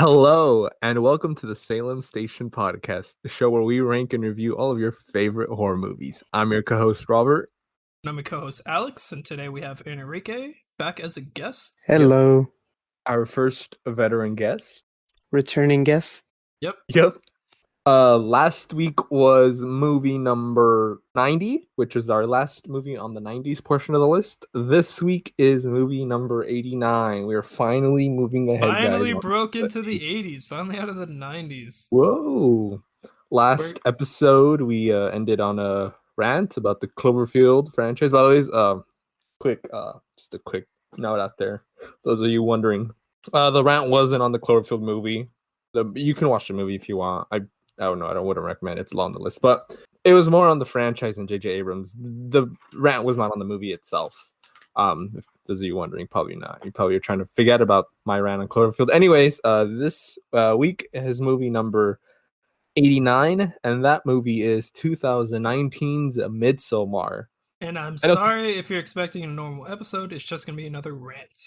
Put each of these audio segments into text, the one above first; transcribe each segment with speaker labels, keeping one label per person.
Speaker 1: Hello, and welcome to the Salem Station Podcast, the show where we rank and review all of your favorite horror movies. I'm your co-host, Robert.
Speaker 2: I'm your co-host, Alex, and today we have Enrique back as a guest.
Speaker 3: Hello,
Speaker 1: Our first veteran guest.
Speaker 3: returning guest.
Speaker 1: Yep. Last week was movie number 90, which is our last movie on the 90s portion of the list. This week is movie number 89. We are finally moving ahead,
Speaker 2: Finally
Speaker 1: guys.
Speaker 2: broke into the 80s, finally out of the 90s.
Speaker 1: Whoa. Last episode, we ended on a rant about the Cloverfield franchise. By the way, just a quick note out there. Those of you wondering. The rant wasn't on the Cloverfield movie. You can watch the movie if you want. I don't know. I wouldn't recommend it. It's low on the list. But it was more on the franchise and J.J. Abrams. The rant was not on the movie itself. If those of you wondering, probably not. You probably are trying to forget about my rant on Cloverfield. Anyways, this week is movie number 89, and that movie is 2019's Midsommar.
Speaker 2: And I'm sorry if you're expecting a normal episode, it's just going to be another rant.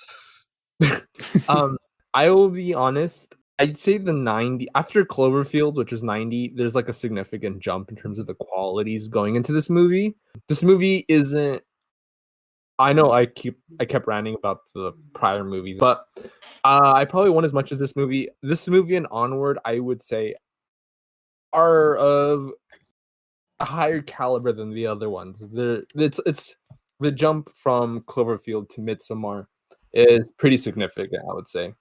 Speaker 1: I will be honest. I'd say the 90 after Cloverfield, which was 90, there's like a significant jump in terms of the qualities going into this movie. This movie isn't. I know I kept ranting about the prior movies, but I probably won't as much as this movie. This movie and onward, I would say, are of a higher caliber than the other ones. It's the jump from Cloverfield to Midsommar is pretty significant, I would say.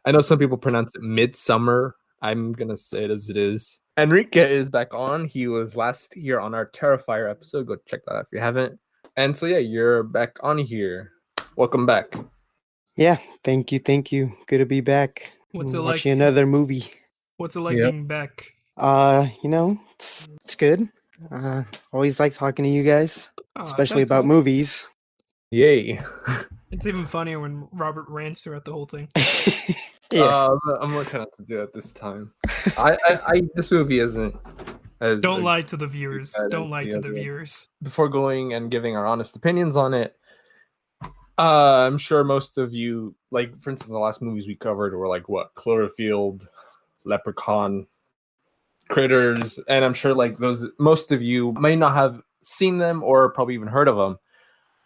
Speaker 1: I know some people pronounce it Midsummer. I'm gonna say it as it is. Enrique is back on. He was last here on our Terrifier episode. Go check that out if you haven't. And so yeah, you're back on here. Welcome back.
Speaker 3: Yeah, thank you. Good to be back.
Speaker 2: What's it like?
Speaker 3: Watching another movie.
Speaker 2: What's it like being back?
Speaker 3: It's good. Always like talking to you guys, especially about movies.
Speaker 1: Yay.
Speaker 2: It's even funnier when Robert rants throughout the whole thing.
Speaker 3: Yeah.
Speaker 1: I'm gonna try not to do it this time. This movie isn't as
Speaker 2: Don't lie to the viewers. Don't lie to the viewers.
Speaker 1: Before going and giving our honest opinions on it, I'm sure most of you, like for instance, the last movies we covered were like what Cloverfield, Leprechaun, Critters, and I'm sure like most of you may not have seen them or probably even heard of them.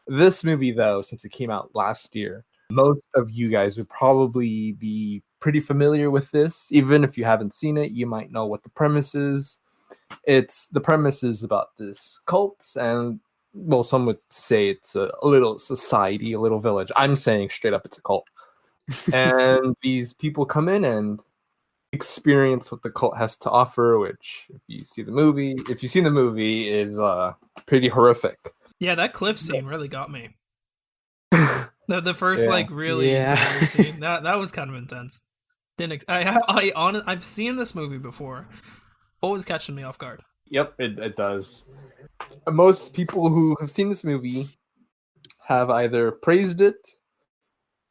Speaker 1: This movie, though, since it came out last year, most of you guys would probably be pretty familiar with this. Even if you haven't seen it, you might know what the premise is. The premise is about this cult, and well, some would say it's a little society, a little village. I'm saying straight up it's a cult. And these people come in and experience what the cult has to offer, which if you've seen the movie is pretty horrific.
Speaker 2: Yeah, that cliff scene really got me. The first scene that was kind of intense. I've seen this movie before. Always catching me off guard.
Speaker 1: Yep, it does. Most people who have seen this movie have either praised it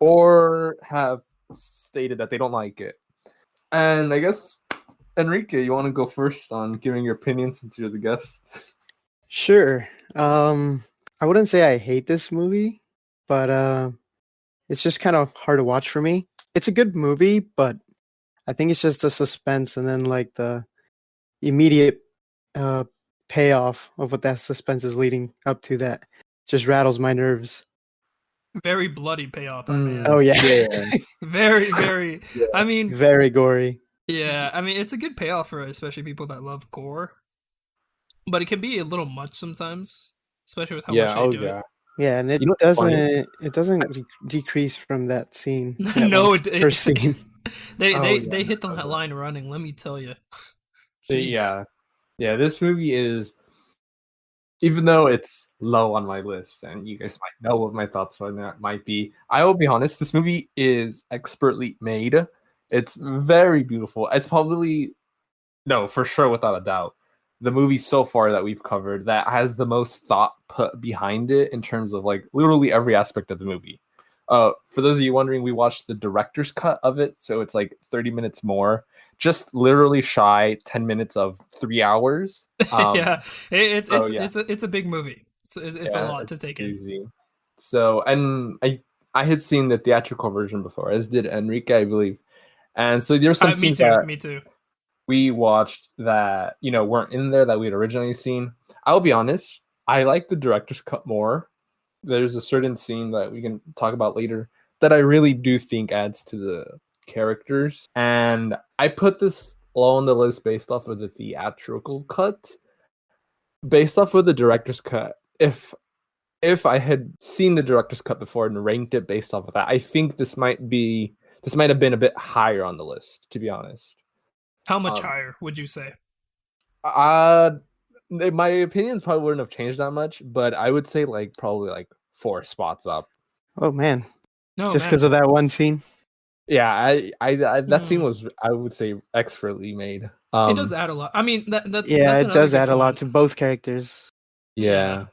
Speaker 1: or have stated that they don't like it. And I guess, Enrique, you want to go first on giving your opinion since you're the guest?
Speaker 3: Sure. I wouldn't say I hate this movie, but it's just kind of hard to watch for me. It's a good movie, but I think it's just the suspense and then like the immediate payoff of what that suspense is leading up to that just rattles my nerves.
Speaker 2: Very bloody payoff. I mean.
Speaker 3: Oh yeah.
Speaker 2: Very, very. Yeah. I mean,
Speaker 3: very gory.
Speaker 2: Yeah, I mean it's a good payoff for especially people that love gore, but it can be a little much sometimes, especially with how much they do it.
Speaker 3: Yeah, and it doesn't decrease from that scene.
Speaker 2: No, first scene. They hit the line running. Let me tell you.
Speaker 1: Yeah. This movie is, even though it's low on my list, and you guys might know what my thoughts on that might be. I will be honest. This movie is expertly made. It's very beautiful. It's probably, no, for sure, without a doubt, the movie so far that we've covered that has the most thought put behind it in terms of like literally every aspect of the movie. For those of you wondering, we watched the director's cut of it, so it's like 30 minutes more, just literally shy 10 minutes of 3 hours.
Speaker 2: It's a big movie. It's a lot to take in.
Speaker 1: So, and I had seen the theatrical version before, as did Enrique, I believe. And so there's some scenes that
Speaker 2: me too.
Speaker 1: we watched that, weren't in there that we had originally seen. I'll be honest, I like the director's cut more. There's a certain scene that we can talk about later that I really do think adds to the characters. And I put this low on the list based off of the theatrical cut. Based off of the director's cut, if I had seen the director's cut before and ranked it based off of that, I think this might have been a bit higher on the list, to be honest.
Speaker 2: How much higher would you say?
Speaker 1: My opinions probably wouldn't have changed that much, but I would say probably 4 spots up.
Speaker 3: Oh man. Just because of that one scene.
Speaker 1: Yeah, that scene was, I would say, expertly made.
Speaker 2: It does add a lot. I mean, that's
Speaker 3: it does add a lot to both characters.
Speaker 1: Yeah.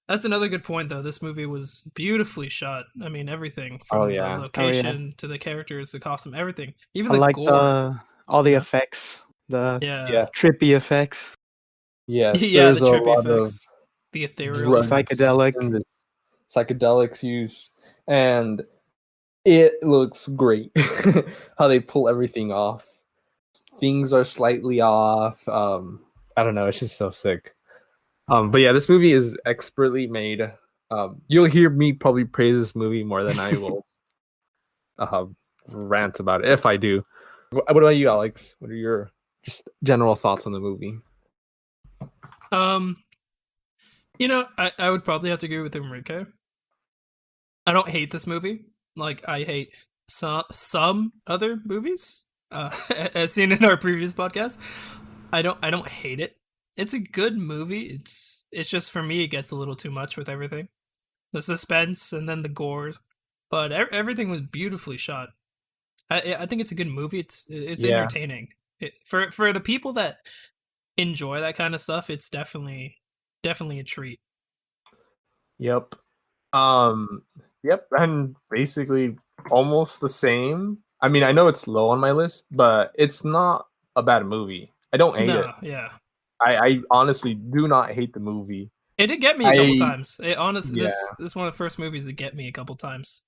Speaker 2: That's another good point, though. This movie was beautifully shot. I mean, everything from the location to the characters, the costume, everything. Even the gore.
Speaker 3: All the effects, the trippy effects.
Speaker 1: Yes,
Speaker 2: yeah, the trippy effects, the ethereal,
Speaker 1: psychedelics used, and it looks great. How they pull everything off. Things are slightly off. I don't know. It's just so sick. But yeah, this movie is expertly made. You'll hear me probably praise this movie more than I will rant about it, if I do. What about you, Alex? What are your just general thoughts on the movie?
Speaker 2: I would probably have to agree with Enrique. I don't hate this movie. Like, I hate some other movies, as seen in our previous podcast. I don't hate it. It's a good movie. It's just, for me, it gets a little too much with everything. The suspense and then the gore. But everything was beautifully shot. I think it's a good movie. It's entertaining. For the people that enjoy that kind of stuff, it's definitely a treat.
Speaker 1: Yep. Yep, and basically almost the same. I mean, I know it's low on my list, but it's not a bad movie. I don't hate it.
Speaker 2: Yeah.
Speaker 1: I honestly do not hate the movie.
Speaker 2: It did get me a couple times. This is one of the first movies that get me a couple times.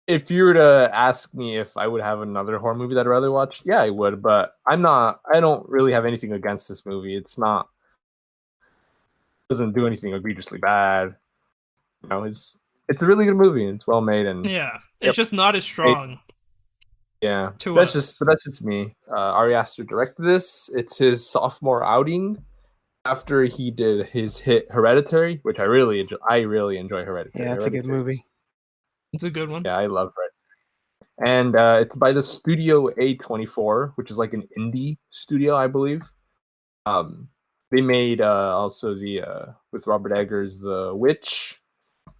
Speaker 1: If you were to ask me if I would have another horror movie that I'd rather watch, yeah, I would. But I don't really have anything against this movie. It doesn't do anything egregiously bad. It's a really good movie. It's well made, and
Speaker 2: it's just not as strong.
Speaker 1: That's just me. Ari Aster directed this. It's his sophomore outing after he did his hit Hereditary, which I really enjoy Hereditary.
Speaker 3: Yeah, it's a good movie.
Speaker 2: It's a good one.
Speaker 1: Yeah, I love Hereditary. And it's by the studio A24, which is like an indie studio, I believe. They made also the with Robert Eggers, The Witch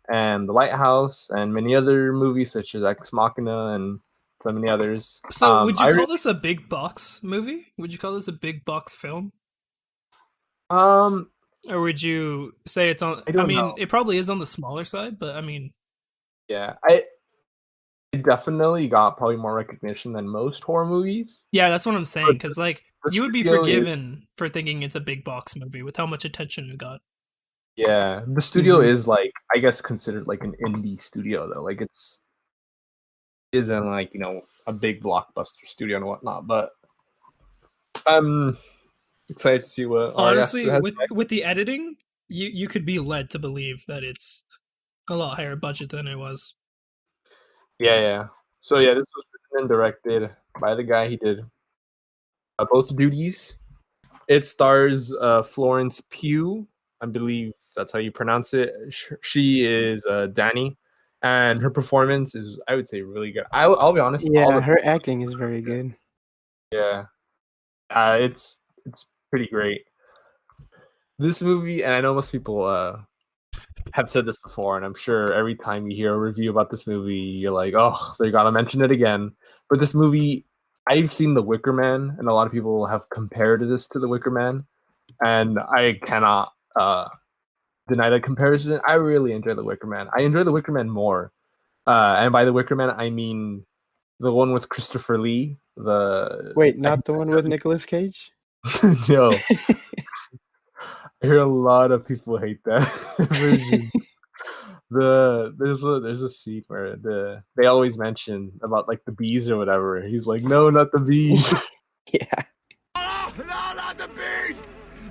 Speaker 1: and The Lighthouse, and many other movies such as Ex Machina and so many others.
Speaker 2: So would you call this a big box movie? Would you call this a big box film? Or would you say it's on? I mean, it probably is on the smaller side, but I mean,
Speaker 1: yeah, it definitely got probably more recognition than most horror movies.
Speaker 2: Yeah, that's what I'm saying. Because you would be forgiven for thinking it's a big box movie with how much attention it got.
Speaker 1: Yeah, the studio is I guess considered like an indie studio though. Like isn't a big blockbuster studio and whatnot. But I'm excited to see what.
Speaker 2: Honestly, with the editing, you could be led to believe that it's a lot higher budget than it was.
Speaker 1: Yeah. So yeah, this was written and directed by the guy. He did both duties. It stars Florence Pugh. I believe that's how you pronounce it. She is Danny, and her performance is, I would say, really good. I'll be honest.
Speaker 3: Yeah, her acting is very good.
Speaker 1: Yeah, it's pretty great. This movie, and I know most people have said this before, and I'm sure every time you hear a review about this movie, you're like, oh, they gotta mention it again. But this movie, I've seen The Wicker Man, and a lot of people have compared this to The Wicker Man, and I cannot deny that comparison. I really enjoy The Wicker Man. I enjoy The Wicker Man more. And by The Wicker Man, I mean the one with Christopher Lee.
Speaker 3: Wait, not the one with Nicolas Cage?
Speaker 1: No. I hear a lot of people hate that version. There's a scene where they always mention about like the bees or whatever. He's like, no, not the bees.
Speaker 3: Yeah.
Speaker 4: Oh, no, not the bees!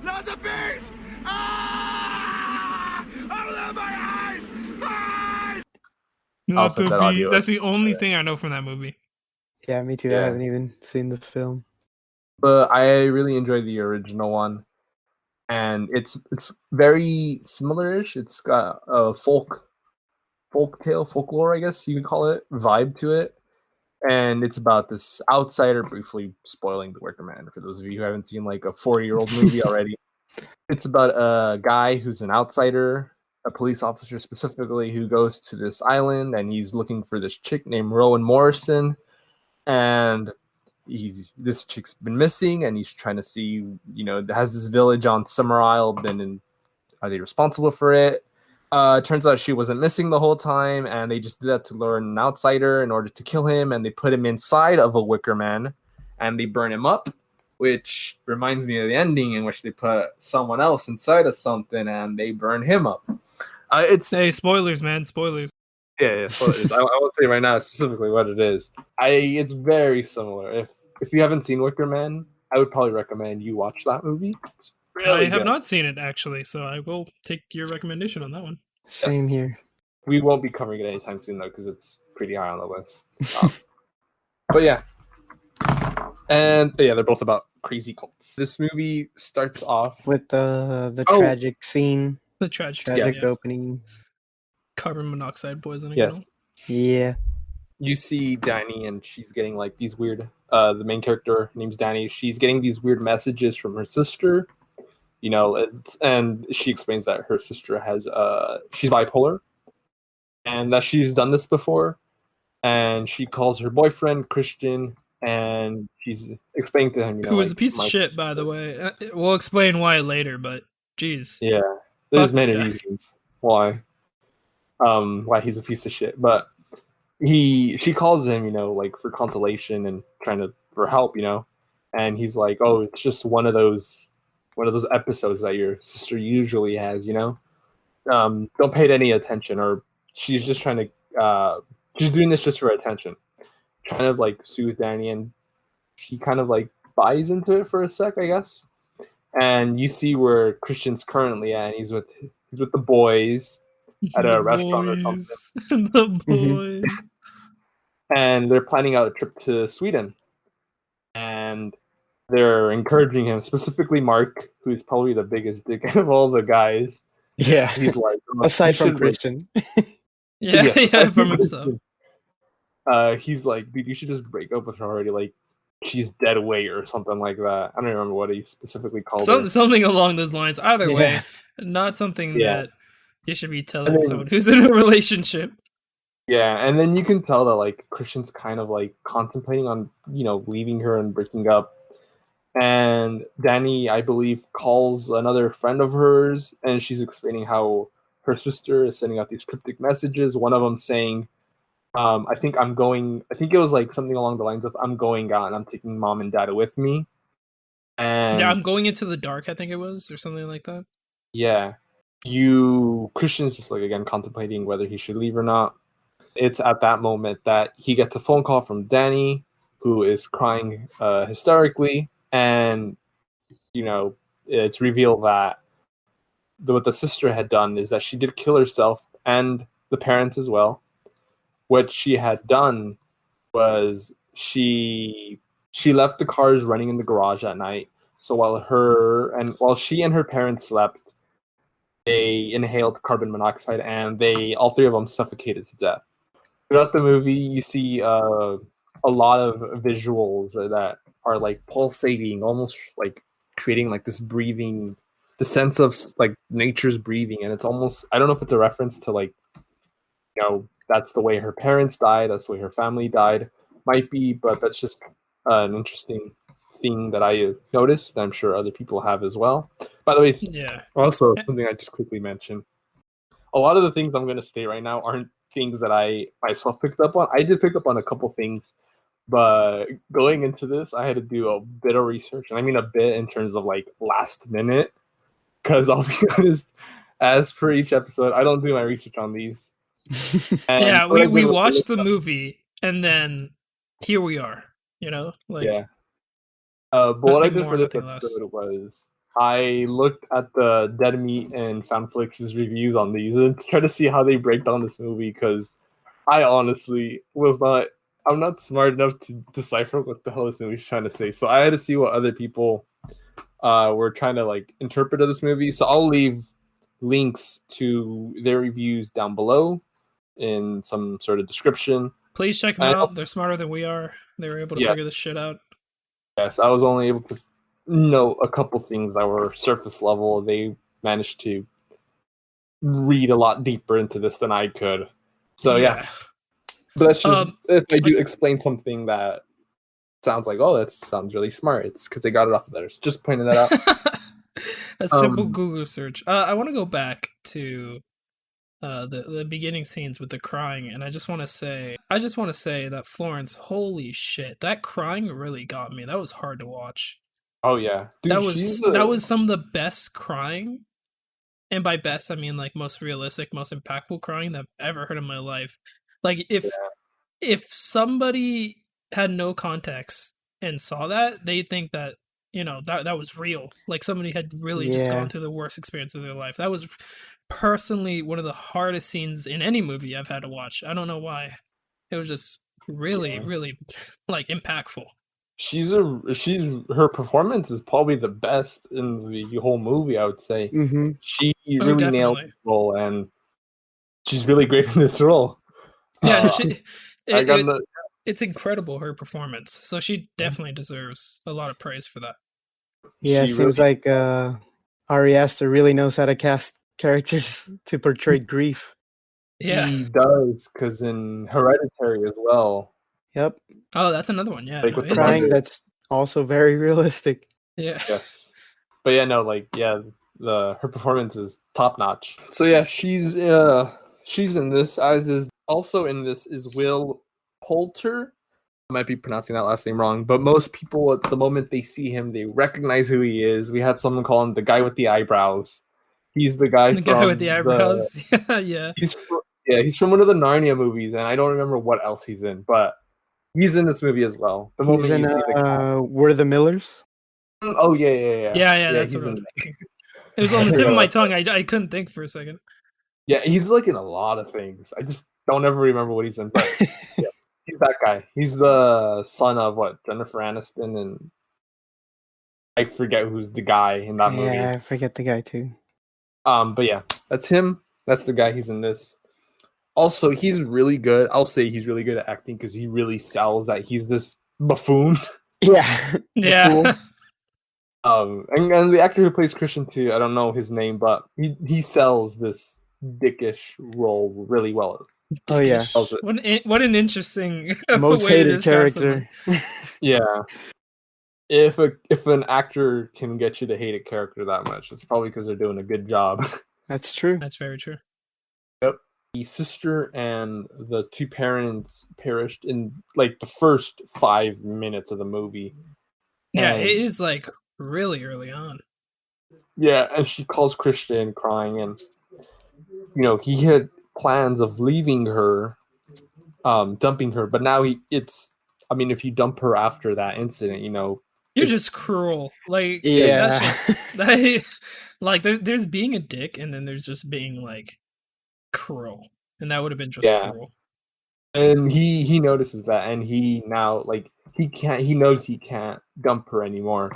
Speaker 4: Not the bees! Ah! Open my eyes! Eyes!
Speaker 2: Not
Speaker 1: put
Speaker 2: the
Speaker 1: that
Speaker 2: bees.
Speaker 1: audio
Speaker 2: That's the only thing I know from that movie.
Speaker 3: Yeah, me too. I
Speaker 1: Yeah.
Speaker 3: haven't even seen the film.
Speaker 1: But I really enjoy the original one, and it's very similar-ish. It's got a folklore, I guess you could call it, vibe to it. And it's about this outsider, briefly spoiling The Wicker Man for those of you who haven't seen like a 4-year-old movie already. It's about a guy who's an outsider, a police officer specifically, who goes to this island and he's looking for this chick named Rowan Morrison. And this chick's been missing, and he's trying to see, has this village on Summer Isle are they responsible for it? Turns out she wasn't missing the whole time, and they just did that to lure an outsider in order to kill him, and they put him inside of a Wicker Man, and they burn him up, which reminds me of the ending in which they put someone else inside of something, and they burn him up.
Speaker 2: Hey, spoilers, man, spoilers.
Speaker 1: Yeah, spoilers. I won't say right now specifically what it is. It's very similar. If you haven't seen Wicker Man, I would probably recommend you watch that movie. It's really
Speaker 2: I have
Speaker 1: good.
Speaker 2: not seen it, actually, so I will take your recommendation on that one.
Speaker 3: Same here.
Speaker 1: We won't be covering it anytime soon, though, because it's pretty high on the list. But yeah. And yeah, they're both about crazy cults. This movie starts off
Speaker 3: With the
Speaker 1: Oh.
Speaker 3: tragic scene,
Speaker 2: The tragic
Speaker 3: tragic opening.
Speaker 2: carbon monoxide poisoning.
Speaker 1: Yes.
Speaker 3: Yeah.
Speaker 1: You see Danny, and she's getting like these weird. The main character, her name's Danny. She's getting these weird messages from her sister. And she explains that her sister has she's bipolar, and that she's done this before. And she calls her boyfriend Christian, and she's explaining to him,
Speaker 2: Who is a piece of shit, by the way. We'll explain why later, but geez.
Speaker 1: Yeah, there's
Speaker 2: Fuck this
Speaker 1: many
Speaker 2: guy.
Speaker 1: reasons why he's a piece of shit, but she calls him, like for consolation and for help, and he's like, oh, it's just one of those episodes that your sister usually has, don't pay it any attention, or she's just trying to she's doing this just for attention, trying to like soothe Danny, and she kind of like buys into it for a sec, I guess. And you see where Christian's currently at, and he's with the boys at a restaurant or something.
Speaker 2: The boys.
Speaker 1: And they're planning out a trip to Sweden. And they're encouraging him, specifically Mark, who's probably the biggest dick of all the guys.
Speaker 3: Yeah.
Speaker 1: He's like,
Speaker 3: Aside from Christian.
Speaker 2: Yeah, from himself.
Speaker 1: He's like, dude, you should just break up with her already. Like, she's dead weight or something like that. I don't remember what he specifically called her.
Speaker 2: Something along those lines. Either way, not something that you should be telling someone who's in a relationship.
Speaker 1: Yeah, and then you can tell that like Christian's kind of like contemplating on, leaving her and breaking up. And Danny, I believe, calls another friend of hers, and she's explaining how her sister is sending out these cryptic messages. One of them saying, I think it was like something along the lines of, I'm going out and I'm taking mom and dad with me. And
Speaker 2: yeah, I'm going into the dark, I think it was, or something like that.
Speaker 1: Yeah. Christian's just like, again, contemplating whether he should leave or not. It's at that moment that he gets a phone call from Danny, who is crying hysterically. And, it's revealed that what the sister had done is that she did kill herself and the parents as well. What she had done was she left the cars running in the garage at night. So while she and her parents slept, they inhaled carbon monoxide, and all three of them suffocated to death. Throughout the movie, you see a lot of visuals that are like pulsating, almost like creating like this breathing, the sense of like nature's breathing. And it's almost, I don't know if it's a reference to like, that's the way her parents died, that's the way her family died, might be, but that's just an interesting thing that I noticed that I'm sure other people have as well. By the way, also something I just quickly mentioned, a lot of the things I'm going to state right now aren't things that I myself picked up on. I did pick up on a couple things, but going into this, I had to do a bit of research, and I mean a bit in terms of like last minute, because I'll be honest, as per each episode, I don't do my research on these. And
Speaker 2: Yeah,
Speaker 1: what I did
Speaker 2: we
Speaker 1: was I
Speaker 2: watched
Speaker 1: looked
Speaker 2: the
Speaker 1: up-
Speaker 2: movie and then here we are. Like
Speaker 1: yeah. But what I
Speaker 2: nothing
Speaker 1: did
Speaker 2: more,
Speaker 1: for this
Speaker 2: nothing less.
Speaker 1: episode was I looked at the Dead Meat and Fanflix's reviews on these and try to see how they break down this movie because I honestly I'm not smart enough to decipher what the hell this movie's trying to say. So I had to see what other people were trying to like interpret of this movie. So I'll leave links to their reviews down below in some sort of description.
Speaker 2: Please check them
Speaker 1: I
Speaker 2: out. They're smarter than we are. They were able to
Speaker 1: Yeah.
Speaker 2: figure this shit out.
Speaker 1: Yes, I was only able to know a couple things that were surface level. They managed to read a lot deeper into this than I could. So yeah, but that's just if I do explain something that sounds like, oh, that sounds really smart. It's because they got it off of theirs. Just pointing that out.
Speaker 2: A simple Google search. I want to go back to the beginning scenes with the crying, and I just want to say that Florence, holy shit, that crying really got me. That was hard to watch.
Speaker 1: Oh yeah, dude,
Speaker 2: that was some of the best crying, and by best I mean like most realistic, most impactful crying that I've ever heard in my life. Like if somebody had no context and saw that, they'd think that that was real. Like somebody had really just gone through the worst experience of their life. That was personally one of the hardest scenes in any movie I've had to watch. I don't know why. It was just really, really like impactful.
Speaker 1: Her performance is probably the best in the whole movie, I would say.
Speaker 3: Mm-hmm.
Speaker 1: She really nailed the role, and she's really great in this role.
Speaker 2: Yeah, no, it's incredible, her performance. So she definitely deserves a lot of praise for that.
Speaker 3: Yeah, seems like Ari Aster really knows how to cast characters to portray grief.
Speaker 2: Yeah,
Speaker 1: he does, because in Hereditary as well.
Speaker 3: Yep.
Speaker 2: Oh, that's another one. Yeah,
Speaker 1: like
Speaker 2: no,
Speaker 1: with
Speaker 3: crying, that's also very realistic.
Speaker 2: Yeah.
Speaker 1: Yes. But yeah, no, like her performance is top notch. So yeah, she's in this, as is also in this is Will Poulter. I might be pronouncing that last name wrong, but most people at the moment they see him, they recognize who he is. We had someone call him the guy with the eyebrows. He's the guy
Speaker 2: with the eyebrows. Yeah.
Speaker 1: He's from one of the Narnia movies, and I don't remember what else he's in, but he's in this movie as well.
Speaker 3: He's in We're the Millers.
Speaker 1: Oh yeah.
Speaker 2: Yeah, that's what I was thinking. It was on the tip of my tongue. I couldn't think for a second.
Speaker 1: Yeah, he's like in a lot of things. I just don't ever remember what he's in, but yeah, he's that guy. He's the son of Jennifer Aniston, and I forget who's the guy in that movie.
Speaker 3: Yeah, I forget the guy too.
Speaker 1: But yeah, that's him. That's the guy. He's in this. Also, he's really good. I'll say he's really good at acting because he really sells that he's this buffoon.
Speaker 3: Yeah.
Speaker 2: Yeah.
Speaker 1: And the actor who plays Christian too, I don't know his name, but he sells this dickish role really well.
Speaker 3: Oh yeah.
Speaker 2: What an interesting
Speaker 3: most hated character.
Speaker 1: Yeah. If an actor can get you to hate a character that much, it's probably because they're doing a good job.
Speaker 3: That's true.
Speaker 2: That's very true.
Speaker 1: Yep. The sister and the two parents perished in like the first 5 minutes of the movie.
Speaker 2: Yeah, it is like really early on.
Speaker 1: Yeah, and she calls Christian crying, and he had plans of leaving her, dumping her, but now if you dump her after that incident,
Speaker 2: you're just cruel. Like,
Speaker 3: yeah,
Speaker 2: that's just, like there's being a dick, and then there's just being like cruel, and that would have been just cruel.
Speaker 1: And he notices that, and he now he knows he can't dump her anymore,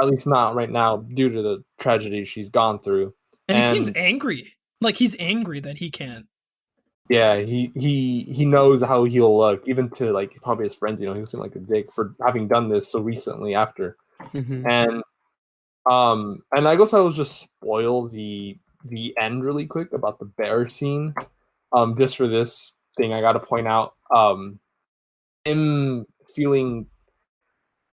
Speaker 1: at least not right now due to the tragedy she's gone through.
Speaker 2: And he seems angry. Like he's angry that he can't.
Speaker 1: Yeah, he knows how he'll look, even to probably his friends. He'll seem like a dick for having done this so recently after.
Speaker 3: Mm-hmm.
Speaker 1: And I guess I will just spoil the end really quick about the bear scene. Just for this thing, I got to point out him feeling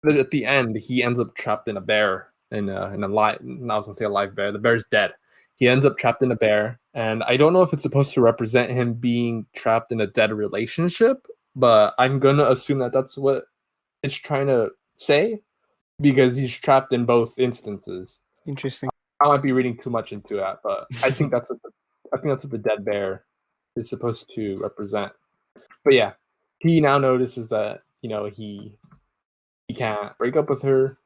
Speaker 1: that at the end he ends up trapped in a bear in a live. I was gonna say a live bear. The bear's dead. He ends up trapped in a bear, and I don't know if it's supposed to represent him being trapped in a dead relationship, but I'm gonna assume that that's what it's trying to say, because he's trapped in both instances.
Speaker 3: Interesting.
Speaker 1: I might be reading too much into that, but I think that's what the dead bear is supposed to represent. But yeah, he now notices that he can't break up with her,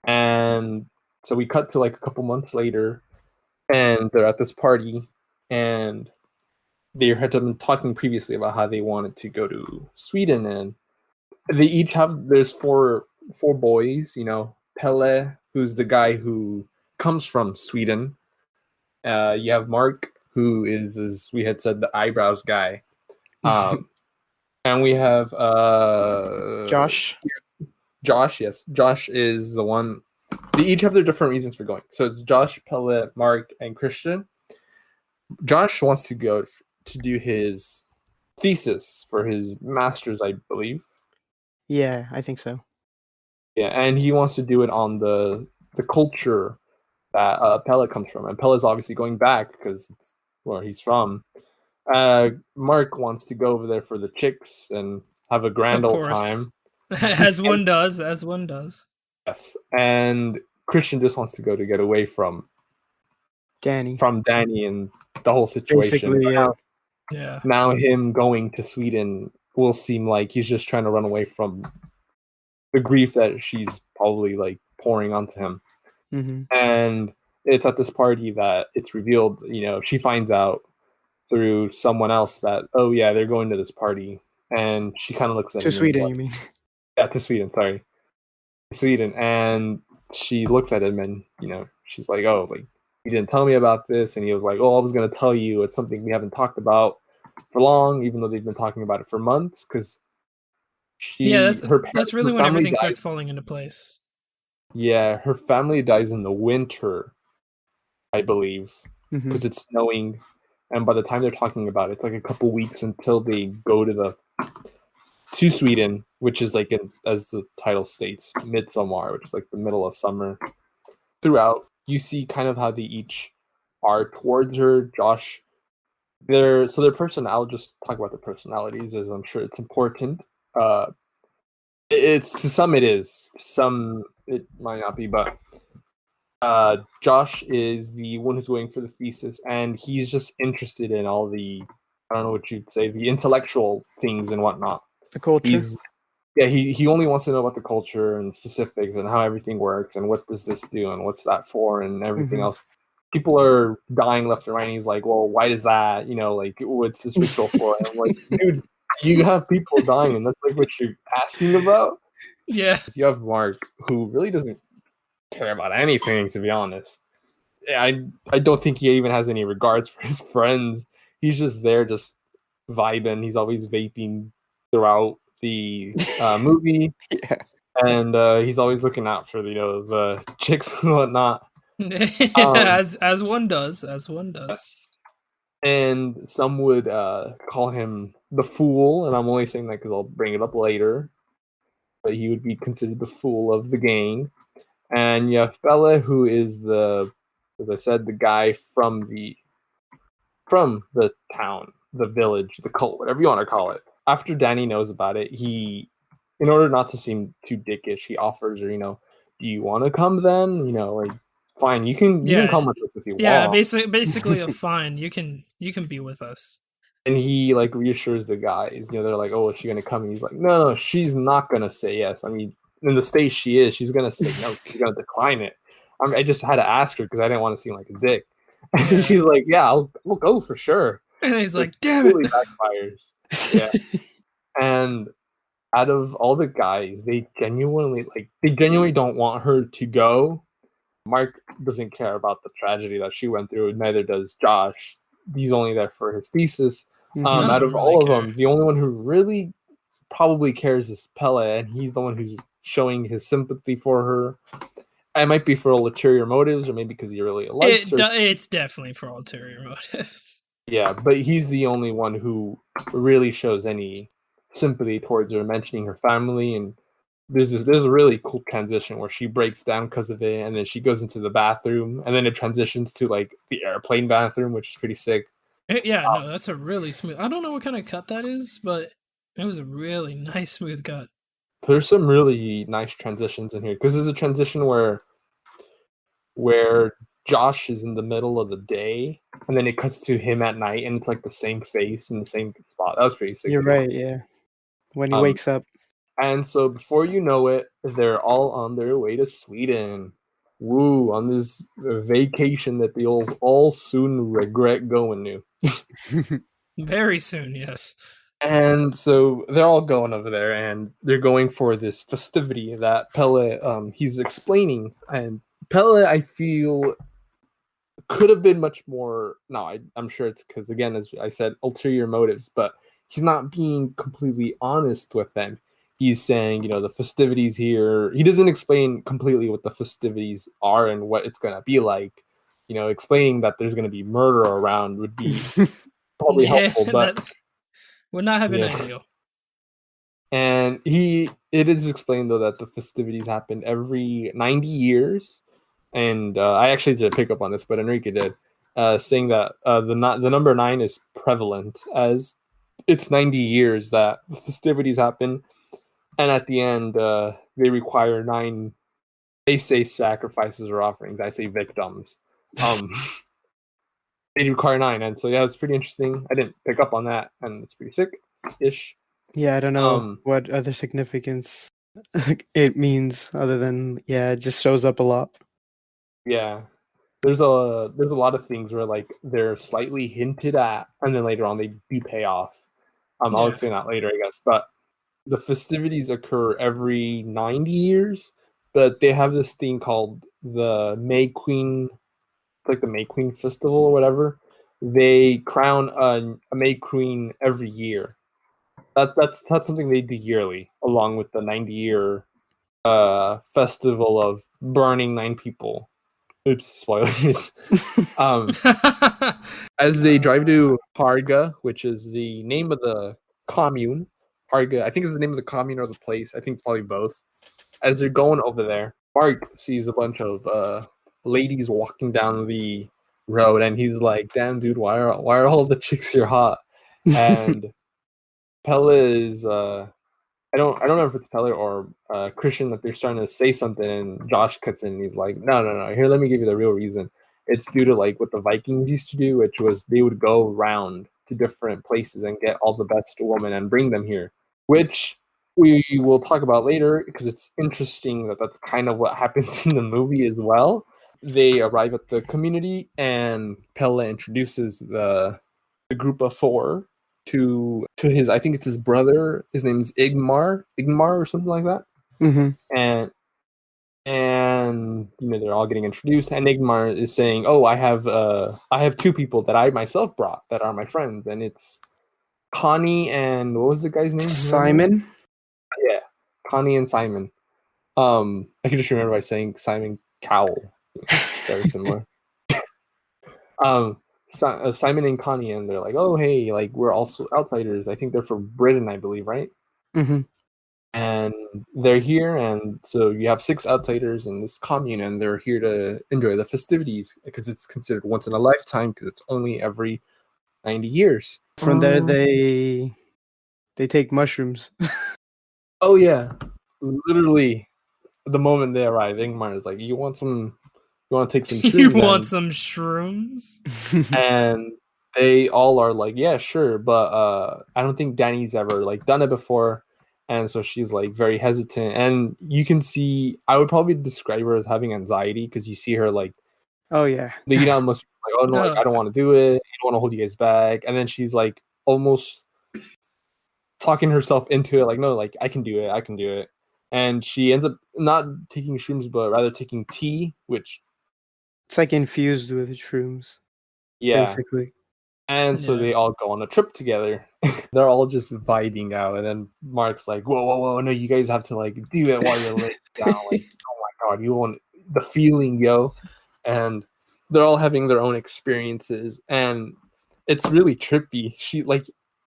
Speaker 1: and so we cut to like a couple months later, and they're at this party, and they had been talking previously about how they wanted to go to Sweden, and they each have there's four boys. Pelle, who's the guy who comes from Sweden. You have Mark, who is, as we had said, the eyebrows guy. And we have
Speaker 3: Josh.
Speaker 1: Josh, yes. Josh is the one. They each have their different reasons for going. So it's Josh, Pelle, Mark, and Christian. Josh wants to go to do his thesis for his master's, I believe.
Speaker 3: Yeah, I think so.
Speaker 1: Yeah, and he wants to do it on the culture that Pelle comes from. And Pelle's obviously going back because it's where he's from. Mark wants to go over there for the chicks and have a grand old time.
Speaker 2: As one does.
Speaker 1: Yes. And Christian just wants to get away from
Speaker 3: Danny
Speaker 1: and the whole situation.
Speaker 3: Basically,
Speaker 1: Now him going to Sweden will seem like he's just trying to run away from the grief that she's probably like pouring onto him.
Speaker 3: Mm-hmm.
Speaker 1: And it's at this party that it's revealed, she finds out through someone else that, oh yeah, they're going to this party. And she kind of looks at him.
Speaker 3: To Sweden, you mean?
Speaker 1: Yeah, to Sweden, sorry. Sweden. And she looks at him and, she's like, oh, like, you didn't tell me about this. And he was like, oh, I was going to tell you. It's something we haven't talked about for long, even though they've been talking about it for months. Because
Speaker 2: that's really when everything starts falling into place.
Speaker 1: Yeah, her family dies in the winter, I believe, because it's snowing. And by the time they're talking about it, it's like a couple weeks until they go to Sweden, which is like, as the title states, Midsommar, which is like the middle of summer. Throughout, you see kind of how they each are towards her. Josh, their person. I'll just talk about the personalities, as I'm sure it's important. It's to some it is, to some it might not be, but Josh is the one who's going for the thesis, and he's just interested in all the, I don't know what you'd say, the intellectual things and whatnot.
Speaker 3: The culture.
Speaker 1: He only wants to know about the culture and specifics and how everything works and what does this do and what's that for and everything else. People are dying left and right, and he's like, well, why does that? Like, what's this ritual for? And I'm like, dude, you have people dying, and that's like what you're asking about?
Speaker 2: Yeah.
Speaker 1: You have Mark, who really doesn't care about anything, to be honest. I don't think he even has any regards for his friends. He's just there, just vibing. He's always vaping throughout the movie, and he's always looking out for the chicks and whatnot.
Speaker 2: As one does.
Speaker 1: And some would call him the fool, and I'm only saying that because I'll bring it up later. But he would be considered the fool of the gang. And you have Bella, who is as I said, the guy from the town, the village, the cult, whatever you want to call it. After Danny knows about it, he, in order not to seem too dickish, he offers her, do you want to come then? Like, fine, you can come with us if you want.
Speaker 2: Yeah, basically a fine. You can be with us.
Speaker 1: And he like reassures the guys. They're like, oh, is she gonna come? And he's like, no, she's not gonna say yes. I mean, in the state she is, she's gonna say no. She's gonna decline it. I just had to ask her because I didn't want to seem like a dick. And she's like, yeah, we'll go for sure.
Speaker 2: And he's like, damn it.
Speaker 1: Backfires. Yeah. And out of all the guys, they genuinely don't want her to go. Mark doesn't care about the tragedy that she went through. Neither does Josh. He's only there for his thesis. Out of all of them, the only one who really probably cares is Pelle, and he's the one who's showing his sympathy for her. It might be for ulterior motives, or maybe because he really likes her.
Speaker 2: It's definitely for ulterior motives.
Speaker 1: Yeah, but he's the only one who really shows any sympathy towards her, mentioning her family. And there's a really cool transition where she breaks down because of it, and then she goes into the bathroom, and then it transitions to like the airplane bathroom, which is pretty sick.
Speaker 2: Yeah, no, that's a really smooth. I don't know what kind of cut that is, but it was a really nice smooth cut.
Speaker 1: There's some really nice transitions in here because there's a transition where Josh is in the middle of the day, and then it cuts to him at night, and it's like the same face in the same spot. That was pretty sick.
Speaker 3: You're
Speaker 1: too.
Speaker 3: right, yeah. When he
Speaker 1: Um,
Speaker 3: wakes up.
Speaker 1: And so before you know it, they're all on their way to Sweden. Woo, on this vacation that they'll all soon regret going to.
Speaker 2: Very soon, yes.
Speaker 1: And so they're all going over there, and they're going for this festivity that Pelle, he's explaining. And Pelle, I feel, could have been much more. No, I'm sure it's because, again, as I said, ulterior motives, but he's not being completely honest with them. He's saying, the festivities here. He doesn't explain completely what the festivities are and what it's going to be like. Explaining that there's going to be murder around would be probably helpful, but
Speaker 2: that would not have been
Speaker 1: yeah.
Speaker 2: ideal.
Speaker 1: And it is explained though that the festivities happen every 90 years, and I actually did pick up on this, but Enrique did, saying that the number 9 is prevalent, as it's 90 years that the festivities happen, and at the end they require 9. They say sacrifices or offerings. I say victims. They require 9, and so yeah, it's pretty interesting. I didn't pick up on that, and it's pretty sick-ish.
Speaker 3: Yeah, I don't know what other significance it means other than it just shows up a lot.
Speaker 1: Yeah. There's a lot of things where like they're slightly hinted at, and then later on they do pay off. I'll explain that later, I guess. But the festivities occur every 90 years, but they have this thing called the May Queen, like the May Queen Festival or whatever. They crown a May Queen every year. That's something they do yearly, along with the 90-year festival of burning 9 people. Oops, spoilers. As they drive to Harga, which is the name of the commune. Harga, I think is the name of the commune or the place. I think it's probably both. As they're going over there, Mark sees a bunch of ladies walking down the road, and he's like, "Damn, dude, why are all the chicks here hot?" And Pelle is I don't know if it's Pelle or Christian that they're starting to say something, and Josh cuts in and he's like, no, here, let me give you the real reason. It's due to like what the Vikings used to do, which was they would go around to different places and get all the best women and bring them here, which we will talk about later because it's interesting that that's kind of what happens in the movie as well. They arrive at the community, and Pelle introduces the group of 4 to his, I think it's his brother. His name is Igmar or something like that.
Speaker 3: Mm-hmm.
Speaker 1: And they're all getting introduced, and Igmar is saying, "Oh, I have 2 people that I myself brought that are my friends, and it's Connie and what was the guy's name?
Speaker 3: Simon.
Speaker 1: Yeah, Connie and Simon. I can just remember by saying Simon Cowell. Very similar. Simon and Connie, and they're like, "Oh, hey, like we're also outsiders. I think they're from Britain, I believe, right?"
Speaker 3: Mm-hmm.
Speaker 1: And they're here, and so you have 6 outsiders in this commune, and they're here to enjoy the festivities because it's considered once in a lifetime because it's only every 90 years.
Speaker 3: From there, they take mushrooms.
Speaker 1: Oh yeah, literally, the moment they arrive, Ingmar is like, "You want to take some shrooms?"
Speaker 2: You want some shrooms?
Speaker 1: And they all are like, "Yeah, sure," but I don't think Danny's ever like done it before, and so she's like very hesitant. And you can see, I would probably describe her as having anxiety because you see her like,
Speaker 3: oh yeah,
Speaker 1: almost like, "Oh no, like, I don't want to do it. I don't want to hold you guys back." And then she's like almost talking herself into it, like, "No, like I can do it." And she ends up not taking shrooms, but rather taking tea, which
Speaker 3: it's like infused with shrooms.
Speaker 1: yeah.
Speaker 3: Basically.
Speaker 1: And so they all go on a trip together. They're all just vibing out, and then Mark's like, "Whoa, no, you guys have to like do it while you're laying down." Like, oh my god, you want the feeling, yo. And they're all having their own experiences, and it's really trippy. She like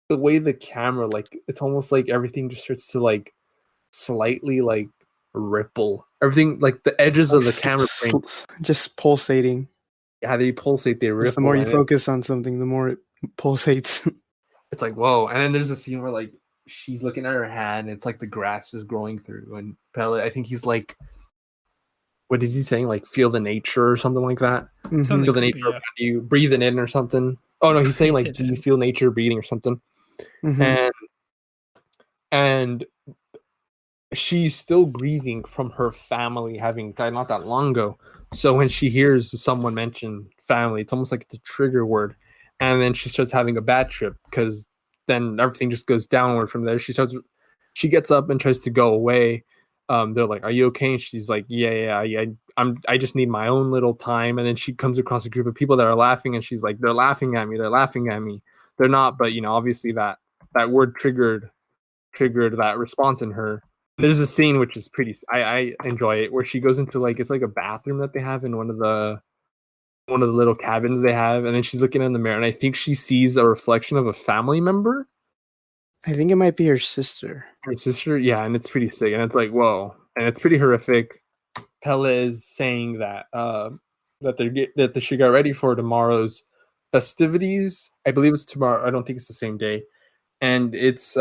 Speaker 1: the way the camera, like it's almost like everything just starts to like slightly like ripple. Everything like the edges of the camera frame,
Speaker 3: just pulsating.
Speaker 1: yeah, they pulsate, they ripple.
Speaker 3: The more you focus on something, the more it pulsates.
Speaker 1: It's like, whoa. And then there's a scene where like she's looking at her hand, and it's like the grass is growing through, and Pelle, I think he's like what is he saying? Like feel the nature or something like that.
Speaker 2: Something
Speaker 1: Feel the
Speaker 2: creepy,
Speaker 1: nature
Speaker 2: yeah.
Speaker 1: around you, breathing in or something. Oh no, he's saying like, do you feel nature breathing or something?
Speaker 3: Mhm.
Speaker 1: And she's still grieving from her family having died not that long ago. So when she hears someone mention family, it's almost like it's a trigger word. And then she starts having a bad trip because then everything just goes downward from there. She gets up and tries to go away. They're like, "Are you okay?" And she's like, "Yeah. I just need my own little time." And then she comes across a group of people that are laughing, and she's like, "They're laughing at me. They're laughing at me. They're not." But obviously that word triggered that response in her. There's a scene which is pretty. I enjoy it, where she goes into like, it's like a bathroom that they have in one of the little cabins they have, and then she's looking in the mirror, and I think she sees a reflection of a family member,
Speaker 3: I think it might be her sister.
Speaker 1: her sister. Yeah, and it's pretty sick, and it's like, whoa, and it's pretty horrific. Pella is saying that that she got ready for tomorrow's festivities. I believe it's tomorrow. I don't think it's the same day, and it's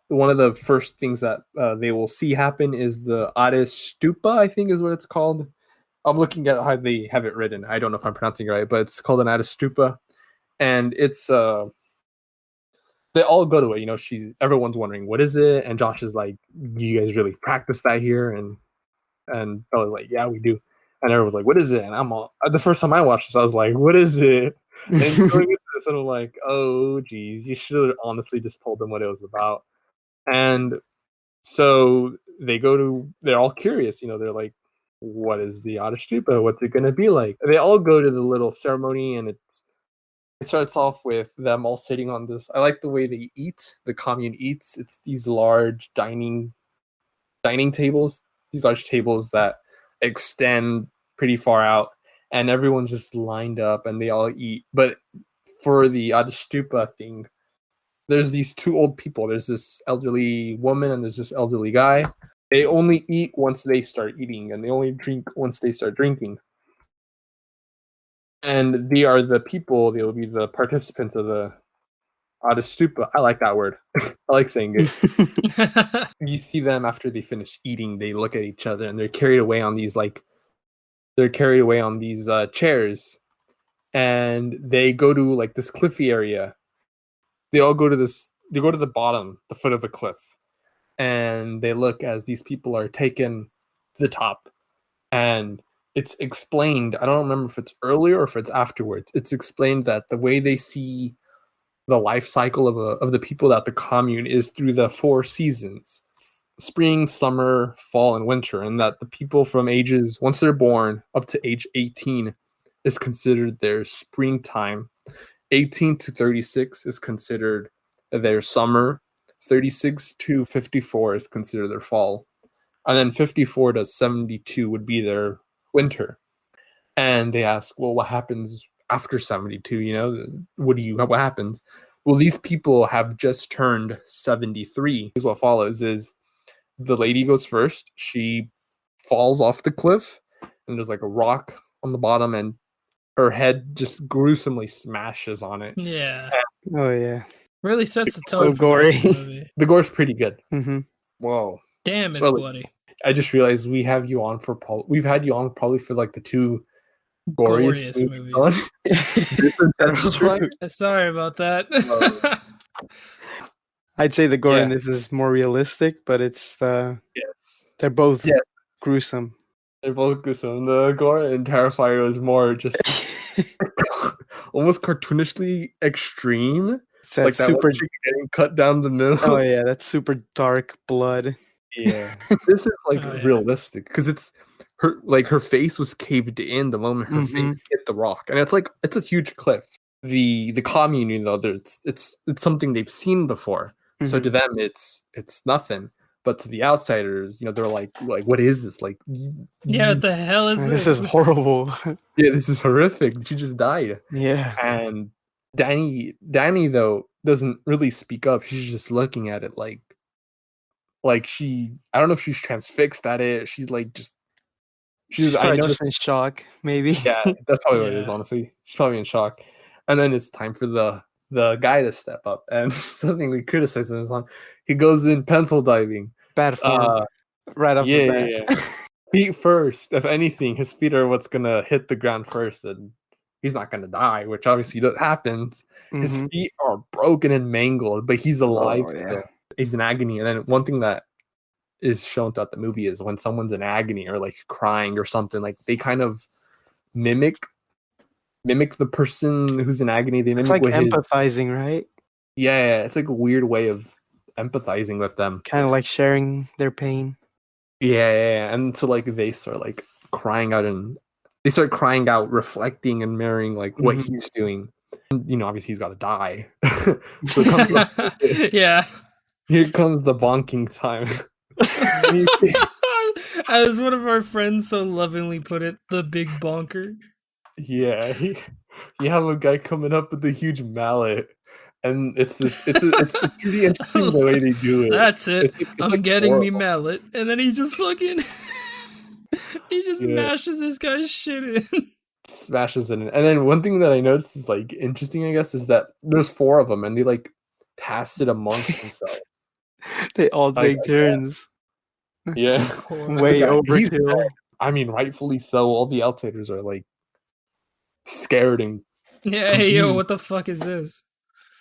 Speaker 1: one of the first things that they will see happen is the Addis Stupa, I think is what it's called. I'm looking at how they have it written. I don't know if I'm pronouncing it right, but it's called an Addis Stupa, and it's they all go to it. Everyone's wondering what is it, and Josh is like, "Do you guys really practice that here?" And Bella's like, "Yeah, we do." And everyone's like, "What is it?" And I'm all, the first time I watched this, I was like, "What is it?" And going into this, and I'm like, "Oh, geez, you should have honestly just told them what it was about." And so they're all curious, they're like, what is the Adashtupa? What's it going to be like? They all go to the little ceremony, and it starts off with them all sitting on this. I like the way they eat, the commune eats. It's these large dining tables, these large tables that extend pretty far out, and everyone's just lined up and they all eat. But for the Adashtupa thing, there's these two old people. There's this elderly woman and there's this elderly guy. They only eat once they start eating, and they only drink once they start drinking. And they are the people, they will be the participants of the Adstupa. I like that word. I like saying it. You see them after they finish eating, they look at each other and they're carried away on these chairs, and they go to like this cliffy area. They go to the bottom, the foot of a cliff, and they look as these people are taken to the top, and it's explained, I don't remember if it's earlier or if it's afterwards, it's explained that the way they see the life cycle of the people at the commune is through the 4 seasons: spring, summer, fall, and winter, and that the people from ages, once they're born up to age 18, is considered their springtime. 18 to 36 is considered their summer. 36 to 54 is considered their fall. And then 54 to 72 would be their winter. And they ask, well, what happens after 72? What happens? Well, these people have just turned 73. Here's what follows is the lady goes first. She falls off the cliff, and there's like a rock on the bottom, and her head just gruesomely smashes on it.
Speaker 2: Yeah.
Speaker 3: Oh yeah.
Speaker 2: Really sets the
Speaker 3: So
Speaker 2: tone for the rest of the
Speaker 3: gory.
Speaker 2: movie.
Speaker 1: The gore's pretty good.
Speaker 3: Mm-hmm.
Speaker 1: Whoa.
Speaker 2: Damn, it's
Speaker 1: So,
Speaker 2: bloody.
Speaker 1: I just realized we've had you on probably for like the 2 goriest
Speaker 2: Glorious
Speaker 1: movies on.
Speaker 2: movies.
Speaker 3: That's true.
Speaker 2: Sorry about that.
Speaker 3: I'd say the gore in
Speaker 1: Yeah.
Speaker 3: this is more realistic, but it's
Speaker 1: Yes.
Speaker 3: they're both
Speaker 1: Yes.
Speaker 3: gruesome.
Speaker 1: They're both gruesome. The gore and Terrifier is more just almost cartoonishly extreme.
Speaker 3: It's that
Speaker 1: Like that
Speaker 3: super.
Speaker 1: one chick getting cut down the middle.
Speaker 3: Oh yeah, that's super dark blood.
Speaker 1: Yeah. This is like
Speaker 2: Oh, yeah.
Speaker 1: realistic because it's her face was caved in the moment her face hit the rock, and it's a huge cliff. The commune, it's something they've seen before. So to them it's nothing. But to the outsiders, they're like what is this? Like,
Speaker 2: Yeah, what the hell is
Speaker 3: This
Speaker 2: this?
Speaker 3: is horrible.
Speaker 1: yeah, this is horrific. She just died.
Speaker 3: Yeah.
Speaker 1: And Danny though doesn't really speak up. She's just looking at it like I don't know if she's transfixed at it. She's like
Speaker 3: She's
Speaker 1: I
Speaker 3: probably
Speaker 1: noticed,
Speaker 3: just in shock, maybe.
Speaker 1: yeah, that's probably what it is,
Speaker 2: Yeah.
Speaker 1: honestly. She's probably in shock. And then it's time for the guy to step up, and something we criticize him is on, he goes in pencil diving.
Speaker 3: Bad form. Right off
Speaker 1: Yeah,
Speaker 3: the bat.
Speaker 1: yeah. feet first. If anything, his feet are what's gonna hit the ground first, and he's not gonna die, which obviously happens. His
Speaker 3: Mhm.
Speaker 1: feet are broken and mangled, but he's alive
Speaker 3: Oh, yeah.
Speaker 1: still. He's in agony. And then one thing that is shown throughout the movie is when someone's in agony or like crying or something, like they kind of mimic the person who's in agony. They
Speaker 3: It's
Speaker 1: mimic
Speaker 3: like
Speaker 1: what his
Speaker 3: empathizing, right?
Speaker 1: yeah, it's like a weird way of empathizing with them.
Speaker 3: Kind of like sharing their pain.
Speaker 1: Yeah. And so like they start like crying out and they start crying out, reflecting and mirroring like what
Speaker 3: Mhm.
Speaker 1: he's doing. And, obviously he's got to die. So it comes to
Speaker 2: Yeah.
Speaker 1: here comes the bonking time.
Speaker 2: As one of our friends so lovingly put it, the big bonker.
Speaker 1: Yeah, you have a guy coming up with a huge mallet, and it's really interesting the way they do it.
Speaker 2: That's it.
Speaker 1: It's
Speaker 2: I'm
Speaker 1: like
Speaker 2: getting me
Speaker 1: horrible.
Speaker 2: mallet, and then he just fucking he just
Speaker 1: Yeah.
Speaker 2: mashes this guy's shit in.
Speaker 1: Smashes in it. And then one thing that I noticed is like interesting, I guess, is that there's 4 of them, and they like passed it amongst themselves.
Speaker 3: They all
Speaker 1: Like,
Speaker 3: take turns.
Speaker 1: Yeah,
Speaker 3: Way
Speaker 1: He's
Speaker 3: overkill.
Speaker 1: dead. I mean, rightfully so. All the outsiders are like scared and
Speaker 2: Yeah, hey, yo,
Speaker 1: confused.
Speaker 2: what the fuck is this?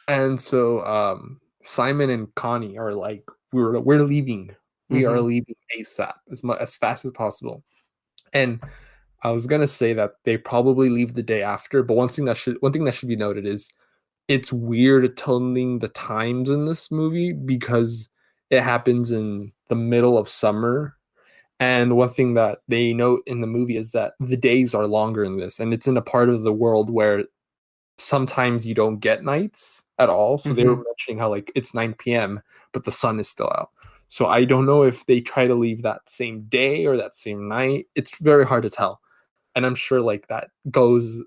Speaker 1: And so Simon and Connie are like, we're leaving. We are
Speaker 3: Mhm.
Speaker 1: leaving ASAP as fast as possible. And I was gonna say that they probably leave the day after, but one thing that should be noted is it's weird telling the times in this movie because it happens in the middle of summer. And one thing that they note in the movie is that the days are longer in this, and it's in a part of the world where sometimes you don't get nights at all. So they were
Speaker 3: Mhm.
Speaker 1: mentioning how like it's 9 p.m., but the sun is still out. So I don't know if they try to leave that same day or that same night. It's very hard to tell. And I'm sure like that goes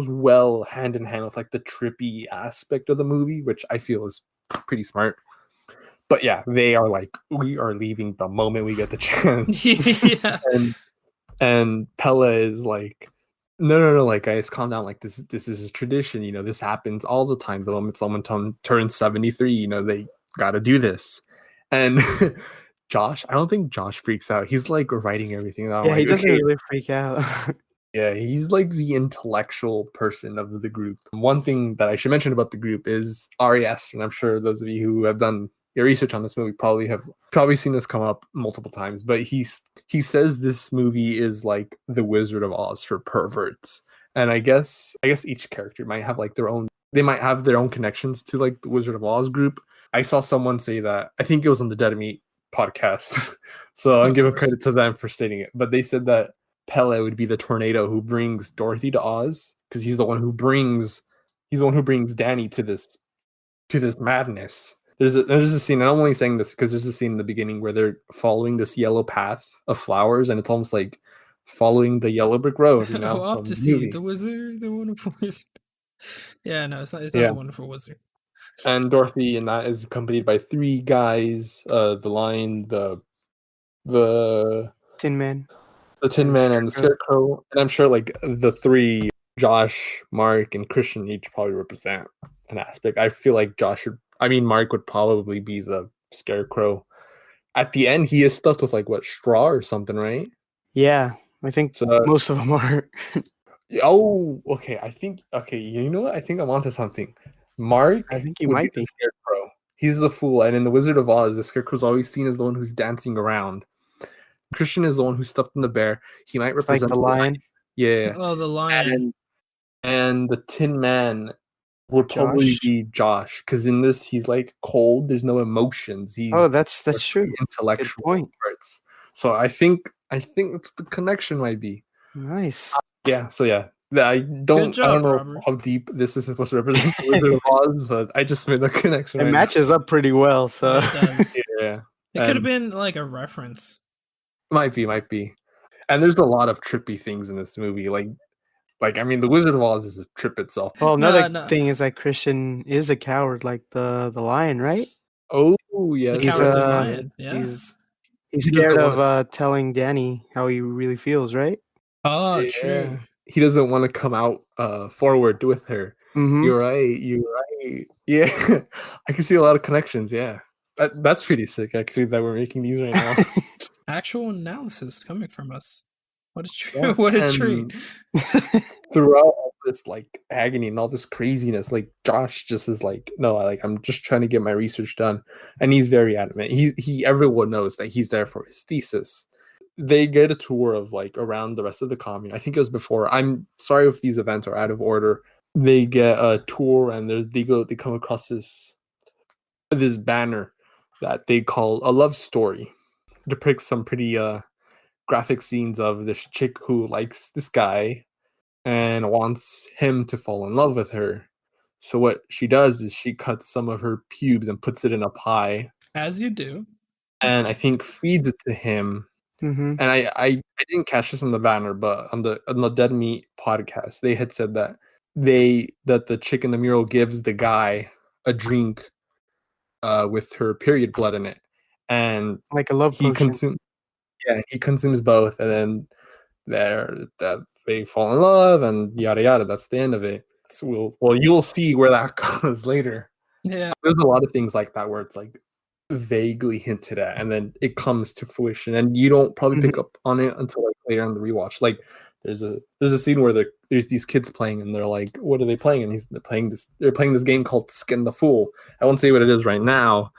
Speaker 1: well hand in hand with like the trippy aspect of the movie, which I feel is pretty smart. But yeah, they are like, we are leaving the moment we get the chance.
Speaker 2: Yeah.
Speaker 1: And Pella is like, no, like guys, calm down. Like this is a tradition. This happens all the time. The moment someone turns 73, they got to do this. And Josh, I don't think Josh freaks out. He's like writing everything down.
Speaker 3: Yeah,
Speaker 1: Like,
Speaker 3: he doesn't
Speaker 1: okay,
Speaker 3: really freak out.
Speaker 1: yeah, he's like the intellectual person of the group. One thing that I should mention about the group is Ari Aster, and I'm sure those of you who have done your research on this movie probably seen this come up multiple times. But he says this movie is like the Wizard of Oz for perverts, and I guess each character might have like they might have their own connections to like the Wizard of Oz group. I saw someone say that, I think it was on the Dead Meat podcast, so I'm
Speaker 2: Of
Speaker 1: giving
Speaker 2: course.
Speaker 1: credit to them for stating it. But they said that Pele would be the tornado who brings Dorothy to Oz because he's the one who brings Danny to this madness. There's a scene, and I'm only saying this because there's a scene in the beginning where they're following this yellow path of flowers, and it's almost like following the yellow brick road,
Speaker 2: Off
Speaker 1: from
Speaker 2: to
Speaker 1: the
Speaker 2: see
Speaker 1: movie.
Speaker 2: the wizard, the wonderful wizard. Yeah, no, it's not
Speaker 1: Yeah.
Speaker 2: the wonderful wizard.
Speaker 1: And Dorothy in that is accompanied by 3 guys: the Lion, the
Speaker 3: Tin Man.
Speaker 1: Tin
Speaker 3: And
Speaker 1: Man, and the
Speaker 3: Scarecrow.
Speaker 1: Scarecrow. And I'm sure like the 3, Josh, Mark, and Christian, each probably represent an aspect. I feel like Mark would probably be the Scarecrow. At the end, he is stuffed with like what, straw or something, right?
Speaker 3: Yeah, I think
Speaker 1: So
Speaker 3: most of them are.
Speaker 1: okay. You know what? I think I'm onto something. Mark
Speaker 3: I think he
Speaker 1: would
Speaker 3: might
Speaker 1: be the
Speaker 3: be.
Speaker 1: Scarecrow. He's the fool, and in the Wizard of Oz, the Scarecrow's always seen as the one who's dancing around. Christian is the one who's stuffed in the bear. He might
Speaker 3: It's like
Speaker 1: represent
Speaker 3: the lion.
Speaker 1: Yeah.
Speaker 2: Oh, the lion.
Speaker 1: And the Tin Man would probably
Speaker 3: Josh.
Speaker 1: be Josh, because in this he's like cold. There's no emotions.
Speaker 3: Oh,
Speaker 1: He's
Speaker 3: that's
Speaker 1: just
Speaker 3: true.
Speaker 1: the intellectual
Speaker 3: point.
Speaker 1: parts. So I think that's the connection might be.
Speaker 3: Nice.
Speaker 1: Yeah. So yeah, I don't
Speaker 2: job,
Speaker 1: know
Speaker 2: Robert.
Speaker 1: how deep this is supposed to represent the Wizard of Oz, but I just made the connection.
Speaker 3: It
Speaker 1: right
Speaker 3: matches up pretty well, so
Speaker 2: Yeah, it does.
Speaker 1: now. Yeah.
Speaker 2: It could have
Speaker 1: And
Speaker 2: been like a reference.
Speaker 1: might be. And there's a lot of trippy things in this movie. Like I mean, the Wizard of Oz is a trip itself.
Speaker 3: well, another
Speaker 2: No.
Speaker 3: thing is that Christian is a coward, like the lion, right?
Speaker 1: Oh yeah,
Speaker 2: The
Speaker 3: He's
Speaker 2: cowardly lion. Yeah.
Speaker 3: he's
Speaker 1: He doesn't
Speaker 3: scared
Speaker 1: wanna
Speaker 3: of telling Danny how he really feels, right?
Speaker 2: Oh, true.
Speaker 1: He doesn't want to come out forward with her.
Speaker 3: Mm-hmm.
Speaker 1: You're right. Yeah. I can see a lot of connections. Yeah. That's pretty sick, actually, that we're making these right now.
Speaker 2: actual analysis coming from us. What a
Speaker 1: Yeah,
Speaker 2: what a
Speaker 1: and
Speaker 2: treat.
Speaker 1: throughout all this like agony and all this craziness, like Josh just is like, no, I'm just trying to get my research done, and he's very adamant. He everyone knows that he's there for his thesis. They get a tour of like around the rest of the commune. I think it was before. I'm sorry if these events are out of order. They get a tour, and they come across this banner that they call a love story. Depicts some pretty graphic scenes of this chick who likes this guy and wants him to fall in love with her. So what she does is she cuts some of her pubes and puts it in a pie,
Speaker 2: As you do.
Speaker 1: and I think feeds it to him.
Speaker 3: Mm-hmm.
Speaker 1: And I didn't catch this on the banner, but on the Dead Meat podcast, they had said that the chick in the mural gives the guy a drink with her period blood in it, and
Speaker 3: Like a love
Speaker 1: he
Speaker 3: potion.
Speaker 1: consumes both, and then that they fall in love, and yada yada. That's the end of it. So you'll see where that goes later.
Speaker 2: Yeah.
Speaker 1: There's a lot of things like that where it's like vaguely hinted at, and then it comes to fruition, and you don't probably pick up on it until like later on the rewatch. Like there's a scene where there's these kids playing, and they're like, "What are they playing?" And they're playing this game called Skin the Fool. I won't say what it is right now,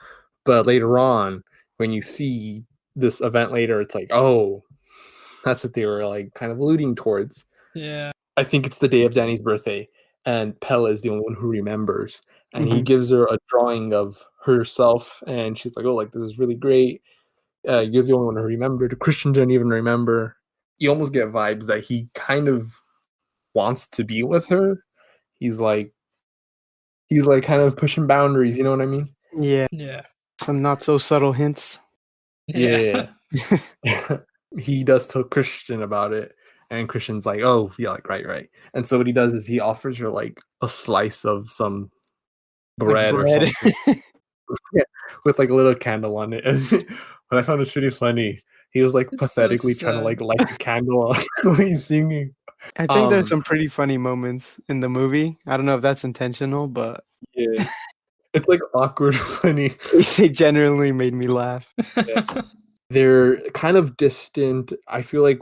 Speaker 1: but later on, when you see this event later, it's like, oh, that's what they were like kind of alluding towards.
Speaker 2: Yeah.
Speaker 1: I think it's the day of Danny's birthday, and Pella is the only one who remembers. And he
Speaker 3: Mhm.
Speaker 1: gives her a drawing of herself, and she's like, "Oh, like this is really great. You're the only one who remembered." Christian didn't even remember. You almost get vibes that he kind of wants to be with her. He's like kind of pushing boundaries. You know what I mean?
Speaker 3: Yeah.
Speaker 2: Yeah.
Speaker 3: Some not so subtle hints.
Speaker 2: Yeah.
Speaker 1: He does tell Christian about it, and Christian's like, "Oh, yeah, like right." And so what he does is he offers her like a slice of some bread, or something. Yeah, with like a little candle on it. And what I found was pretty funny, he was like
Speaker 2: It's so
Speaker 1: pathetically trying to
Speaker 2: sad.
Speaker 1: like light the candle while he's singing.
Speaker 3: I think there's some pretty funny moments in the movie. I don't know if that's intentional, but
Speaker 1: Yeah, it's like awkward funny.
Speaker 3: they genuinely made me laugh.
Speaker 1: They're kind of distant. I feel like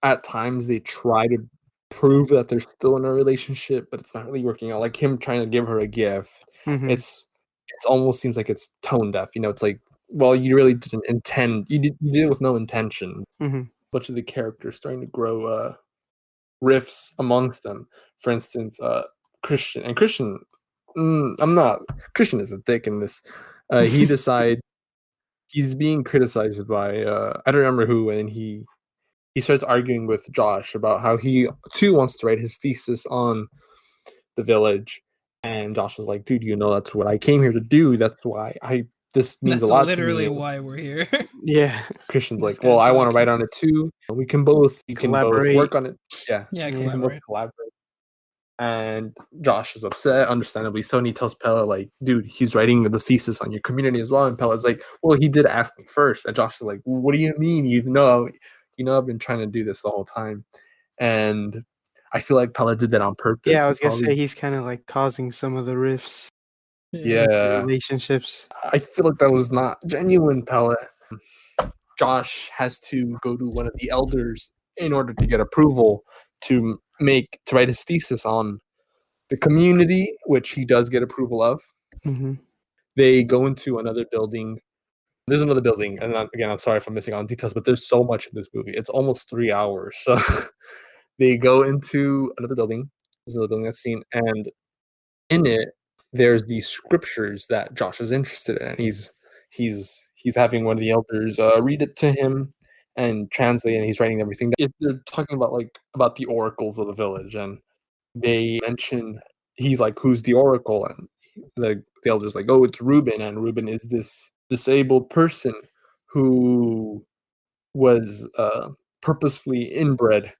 Speaker 1: at times they try to prove that they're still in a relationship, but it's not really working out. Like him trying to give her a gift,
Speaker 3: Mhm.
Speaker 1: it's almost seems like it's tone deaf. You know, it's like, well, you really didn't intend. You did it with no intention.
Speaker 3: Mhm.
Speaker 1: Bunch of the characters starting to grow rifts amongst them. For instance, Christian. I'm not. Christian is a dick in this. He decides he's being criticized by I don't remember who, and he starts arguing with Josh about how he too wants to write his thesis on the village, and Josh is like, "Dude, you know that's what I came here to do. That's why this means
Speaker 2: That's
Speaker 1: a lot to
Speaker 2: literally
Speaker 1: me."
Speaker 2: why we're here.
Speaker 3: Yeah.
Speaker 1: Christian's
Speaker 2: This
Speaker 1: like, "Well,
Speaker 2: guy's
Speaker 1: I want to
Speaker 2: like,
Speaker 1: write on it too. We can both
Speaker 3: Collaborate.
Speaker 1: work on it. Yeah,
Speaker 2: yeah,
Speaker 3: Yeah.
Speaker 1: we can both
Speaker 2: collaborate.
Speaker 1: collaborate." And Josh is upset, understandably. So, and he tells Pella, like, "Dude, he's writing the thesis on your community as well." And Pella's like, "Well, he did ask me first." And Josh is like, well, "What do you mean? I've been trying to do this the whole time." And I feel like Pella did that on purpose.
Speaker 3: Yeah, I
Speaker 1: He
Speaker 3: was gonna
Speaker 1: probably,
Speaker 3: say he's kind of like causing some of the rifts
Speaker 2: Yeah.
Speaker 3: in
Speaker 1: yeah.
Speaker 3: relationships.
Speaker 1: I feel like that was not genuine, Pella. Josh has to go to one of the elders in order to get approval to write his thesis on the community, which he does get approval of.
Speaker 3: Hmm.
Speaker 1: They go into another building. There's another building, and again, I'm sorry if I'm missing on details, but there's so much in this movie. It's almost 3 hours. So they go into another building. There's another building that's seen, and in it, there's these scriptures that Josh is interested in. He's having one of the elders read it to him and translate, and he's writing everything down. They're talking about the oracles of the village, and they mention he's like, "Who's the oracle?" And the elder's like, "Oh, it's Reuben," and Reuben is this disabled person who was purposefully inbred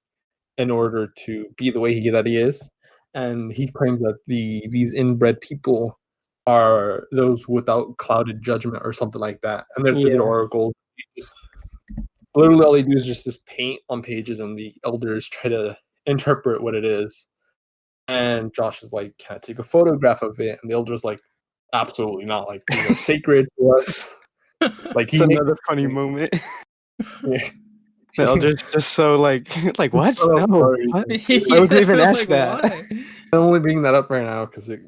Speaker 1: in order to be the way that he is. And he claims that these inbred people are those without clouded judgment or something like that. And they're
Speaker 3: Yeah.
Speaker 1: oracles. Literally all they do is just this paint on pages, and the elders try to interpret what it is. And Josh is like, "Can I take a photograph of it?" And the elder's like, "Absolutely not. Like, these are sacred to us." Like
Speaker 3: It's another funny moment.
Speaker 1: Yeah.
Speaker 3: The elder's just so like what?
Speaker 1: Oh,
Speaker 3: No,
Speaker 1: sorry.
Speaker 3: what?
Speaker 2: Yeah,
Speaker 3: would they even
Speaker 2: like,
Speaker 3: ask that?
Speaker 2: why?
Speaker 1: I'm only bringing that up right now because it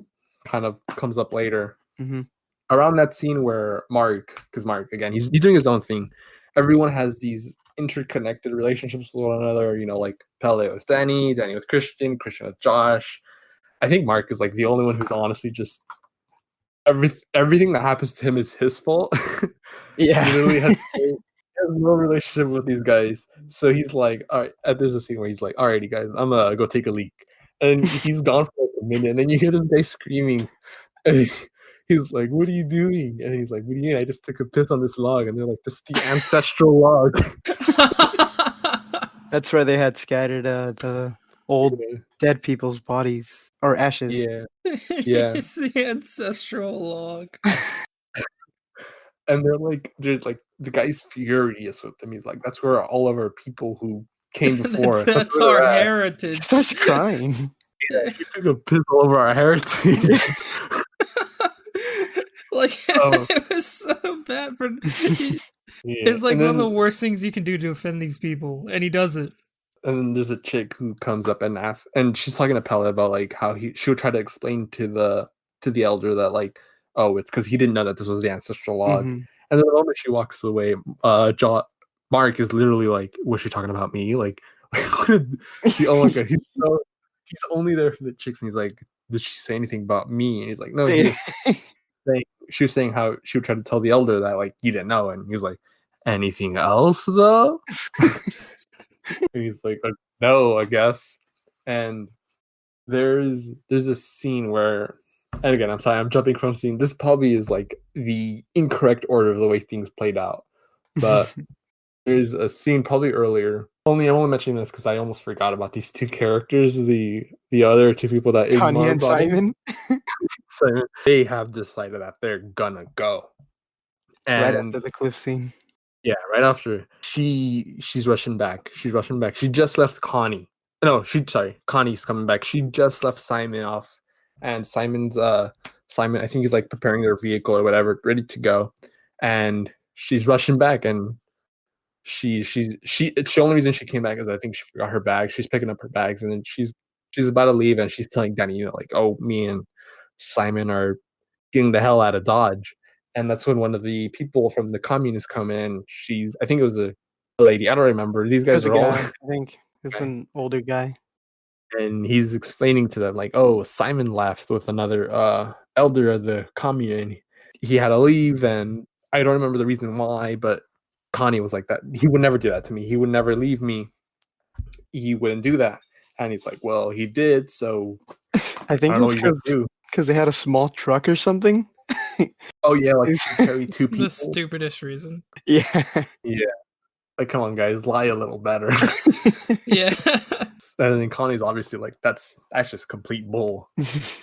Speaker 1: kind of comes up later.
Speaker 3: Mhm.
Speaker 1: Around that scene where because Mark, again, he's doing his own thing. Everyone has these interconnected relationships with one another. You know, like Pele with Danny, Danny with Christian, Christian with Josh. I think Mark is like the only one who's honestly just everything that happens to him is his fault.
Speaker 3: Yeah.
Speaker 1: He literally has no relationship with these guys. So he's like, all right, there's a scene where he's like, alrighty guys, I'm gonna go take a leak. And he's gone for like a minute, and then you hear this guy screaming. And he's like, what are you doing? And he's like, what do you mean? I just took a piss on this log. And they're like, this is the ancestral log.
Speaker 3: That's where they had scattered the old dead people's bodies or ashes.
Speaker 1: Yeah. Yeah.
Speaker 2: It's the ancestral log.
Speaker 1: And there's like the guy's furious with them. He's like, that's where all of our people who came before us.
Speaker 2: That's
Speaker 1: where
Speaker 2: our
Speaker 1: they're at."
Speaker 3: He
Speaker 2: heritage.
Speaker 3: starts crying.
Speaker 1: Yeah, he took a piss all over our heritage.
Speaker 2: Like
Speaker 1: Oh.
Speaker 2: it was so bad for.
Speaker 1: Yeah.
Speaker 2: It's like
Speaker 1: And
Speaker 2: one of
Speaker 1: then-
Speaker 2: the worst things you can do to offend these people, and he does it.
Speaker 1: And then there's a chick who comes up and asks, and she's talking to Pella about like how she would try to explain to the elder that like, oh, it's because he didn't know that this was the ancestral log.
Speaker 3: Mhm.
Speaker 1: And then the moment she walks away, Mark is literally like, was she talking about me? Like, oh my god, he's only there for the chicks, and he's like, did she say anything about me? And he's like, no, she was saying how she would try to tell the elder that like you didn't know, and he was like, anything else though? And he's like, no, I guess. And there's a scene where, and again, I'm sorry, I'm jumping from scene. This probably is like the incorrect order of the way things played out, but there's a scene probably earlier. I'm only mentioning this because I almost forgot about these two characters. The other two people that
Speaker 3: Connie
Speaker 1: Ingmar
Speaker 3: and
Speaker 1: brought in.
Speaker 3: Simon.
Speaker 1: Simon, they have decided that they're gonna go.
Speaker 3: Right
Speaker 1: And
Speaker 3: after the cliff scene.
Speaker 1: yeah, right after she's rushing back. She's rushing back. She just left Connie. No, Connie's coming back. She just left Simon off, and Simon, I think he's like preparing their vehicle or whatever, ready to go, and she's rushing back, and it's the only reason she came back is I think she forgot her bag. She's picking up her bags, and then she's about to leave, and she's telling Danny, you know, like, oh, me and Simon are getting the hell out of Dodge. And that's when one of the people from the communists come in. I think it was a lady. I don't remember. These guys
Speaker 3: There's a
Speaker 1: are all,
Speaker 3: guy, I think. It's
Speaker 1: Okay.
Speaker 3: an older guy.
Speaker 1: and he's explaining to them like, oh, Simon left with another elder of the commune. He had to leave, and I don't remember the reason why, but Connie was like that. He would never do that to me. He would never leave me. He wouldn't do that. And he's like, well, he did, so
Speaker 3: I think
Speaker 1: I don't know
Speaker 3: it's
Speaker 1: what you're gonna do.
Speaker 3: because they had a small truck or something.
Speaker 1: Oh yeah, like to carry two people.
Speaker 2: The stupidest reason.
Speaker 3: Yeah.
Speaker 1: Yeah. Like, come on, guys, lie a little better.
Speaker 2: Yeah.
Speaker 1: And then Connie's obviously like, that's just complete bull.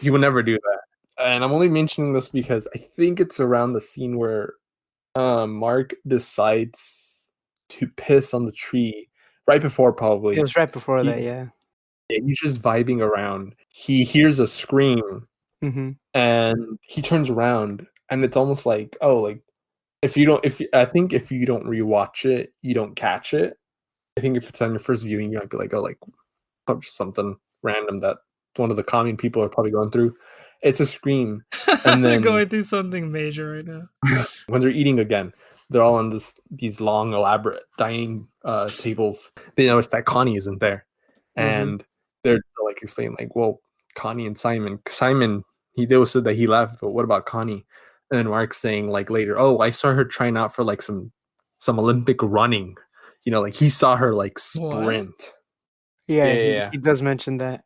Speaker 1: You would never do that. And I'm only mentioning this because I think it's around the scene where Mark decides to piss on the tree right before, probably.
Speaker 3: It was right before
Speaker 1: He-
Speaker 3: that, yeah.
Speaker 1: Yeah, he's just vibing around. He hears a scream,
Speaker 3: Mm-hmm.
Speaker 1: and he turns around, and it's almost like, oh, like I think if you don't rewatch it, you don't catch it. I think if it's on your first viewing, you might be like, oh, like something random that one of the common people are probably going through. It's a scream. And
Speaker 2: They're
Speaker 1: then
Speaker 2: going through something major right now.
Speaker 1: when they're eating again, they're all on these long, elaborate dining tables. They notice that Connie isn't there, and they're like explaining, like, well, Connie and Simon. They always said that he left, but what about Connie? And then Mark's saying like later, oh, I saw her trying out for like some Olympic running. You know, like he saw her like sprint.
Speaker 3: Yeah,
Speaker 1: Yeah.
Speaker 3: He does mention that.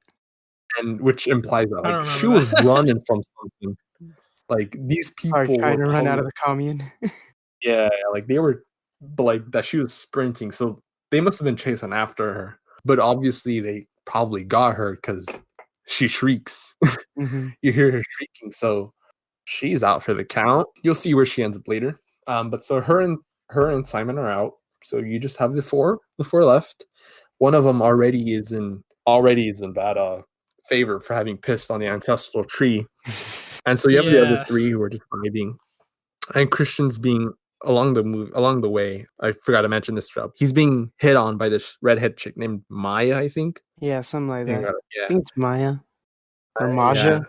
Speaker 1: And which implies that
Speaker 2: I don't
Speaker 1: like she
Speaker 2: remember
Speaker 1: was
Speaker 2: that.
Speaker 1: running from something. Like these people
Speaker 3: Or trying
Speaker 1: were
Speaker 3: to run out
Speaker 1: probably-
Speaker 3: of the commune.
Speaker 1: yeah, like they were, but like that she was sprinting, so they must have been chasing after her. But obviously, they probably got her because she shrieks.
Speaker 3: Mm-hmm.
Speaker 1: You hear her shrieking, so she's out for the count. You'll see where she ends up later. But so her and Simon are out. So you just have the four left. One of them already is in bad favor for having pissed on the ancestral tree, and so you have the other
Speaker 2: Yeah.
Speaker 1: three who are just vibing. And Christian's being along the way, I forgot to mention this job. He's being hit on by this redhead chick named Maya, I think.
Speaker 3: Yeah, something like that. I
Speaker 1: Yeah,
Speaker 3: think it's Maya or Maja.
Speaker 1: yeah,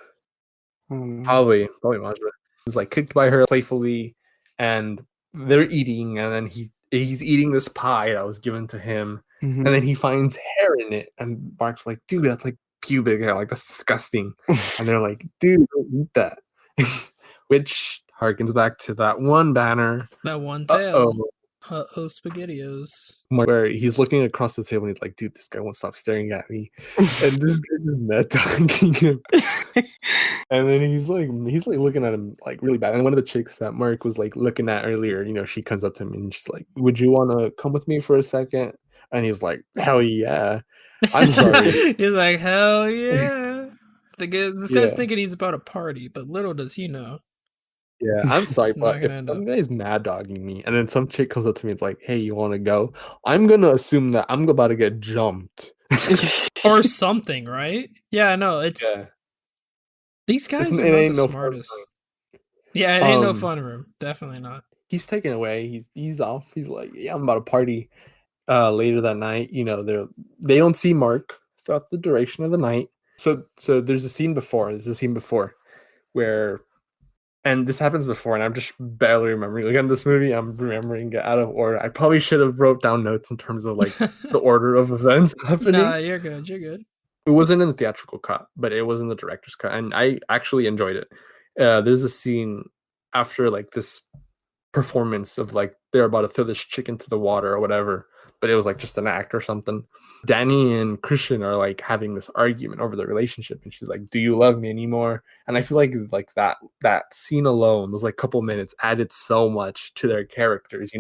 Speaker 3: I don't know.
Speaker 1: probably Majra. He was like kicked by her playfully, and they're eating, and then he's eating this pie that was given to him,
Speaker 3: Mhm.
Speaker 1: and then he finds hair in it, and Mark's like, dude, that's like pubic hair, like that's disgusting. And they're like, dude, don't eat that. Which harkens back to that one banner.
Speaker 2: That one
Speaker 1: Uh-oh.
Speaker 2: tail. Uh-oh, SpaghettiOs.
Speaker 1: Where he's looking across the table and he's like, dude, this guy won't stop staring at me. And this guy is mad dogging him. And then he's like looking at him like really bad. And one of the chicks that Mark was like looking at earlier, she comes up to him and she's like, would you want to come with me for a second? And he's like, hell yeah. I'm sorry.
Speaker 2: He's like, hell yeah. This
Speaker 1: Yeah.
Speaker 2: guy's thinking he's about a party, but little does he know.
Speaker 1: Yeah, I'm sorry,
Speaker 2: It's not
Speaker 1: but if
Speaker 2: gonna end
Speaker 1: some
Speaker 2: up.
Speaker 1: guy's mad dogging me and then some chick comes up to me and it's like, hey, you want to go? I'm going to assume that I'm about to get jumped.
Speaker 2: Or something, right? Yeah, no, it's
Speaker 1: Yeah.
Speaker 2: these guys
Speaker 1: It
Speaker 2: are not
Speaker 1: ain't
Speaker 2: the
Speaker 1: no fun
Speaker 2: smartest.
Speaker 1: room.
Speaker 2: Yeah, it ain't no fun room. Definitely not.
Speaker 1: He's taken away. He's off. He's like, yeah, I'm about to party. Later that night, they don't see Mark throughout the duration of the night. So there's a scene before. Where, and this happens before, and I'm just barely remembering. Again, this movie, I'm remembering it out of order. I probably should have wrote down notes in terms of like the order of events happening.
Speaker 2: Nah, you're good. You're good.
Speaker 1: It wasn't in the theatrical cut, but it was in the director's cut, and I actually enjoyed it. There's a scene after like this performance of like they're about to throw this chick into the water or whatever, but it was like just an act or something. Danny and Christian are like having this argument over the relationship, and she's like, do you love me anymore? And I feel like that scene alone, those like couple minutes, added so much to their characters.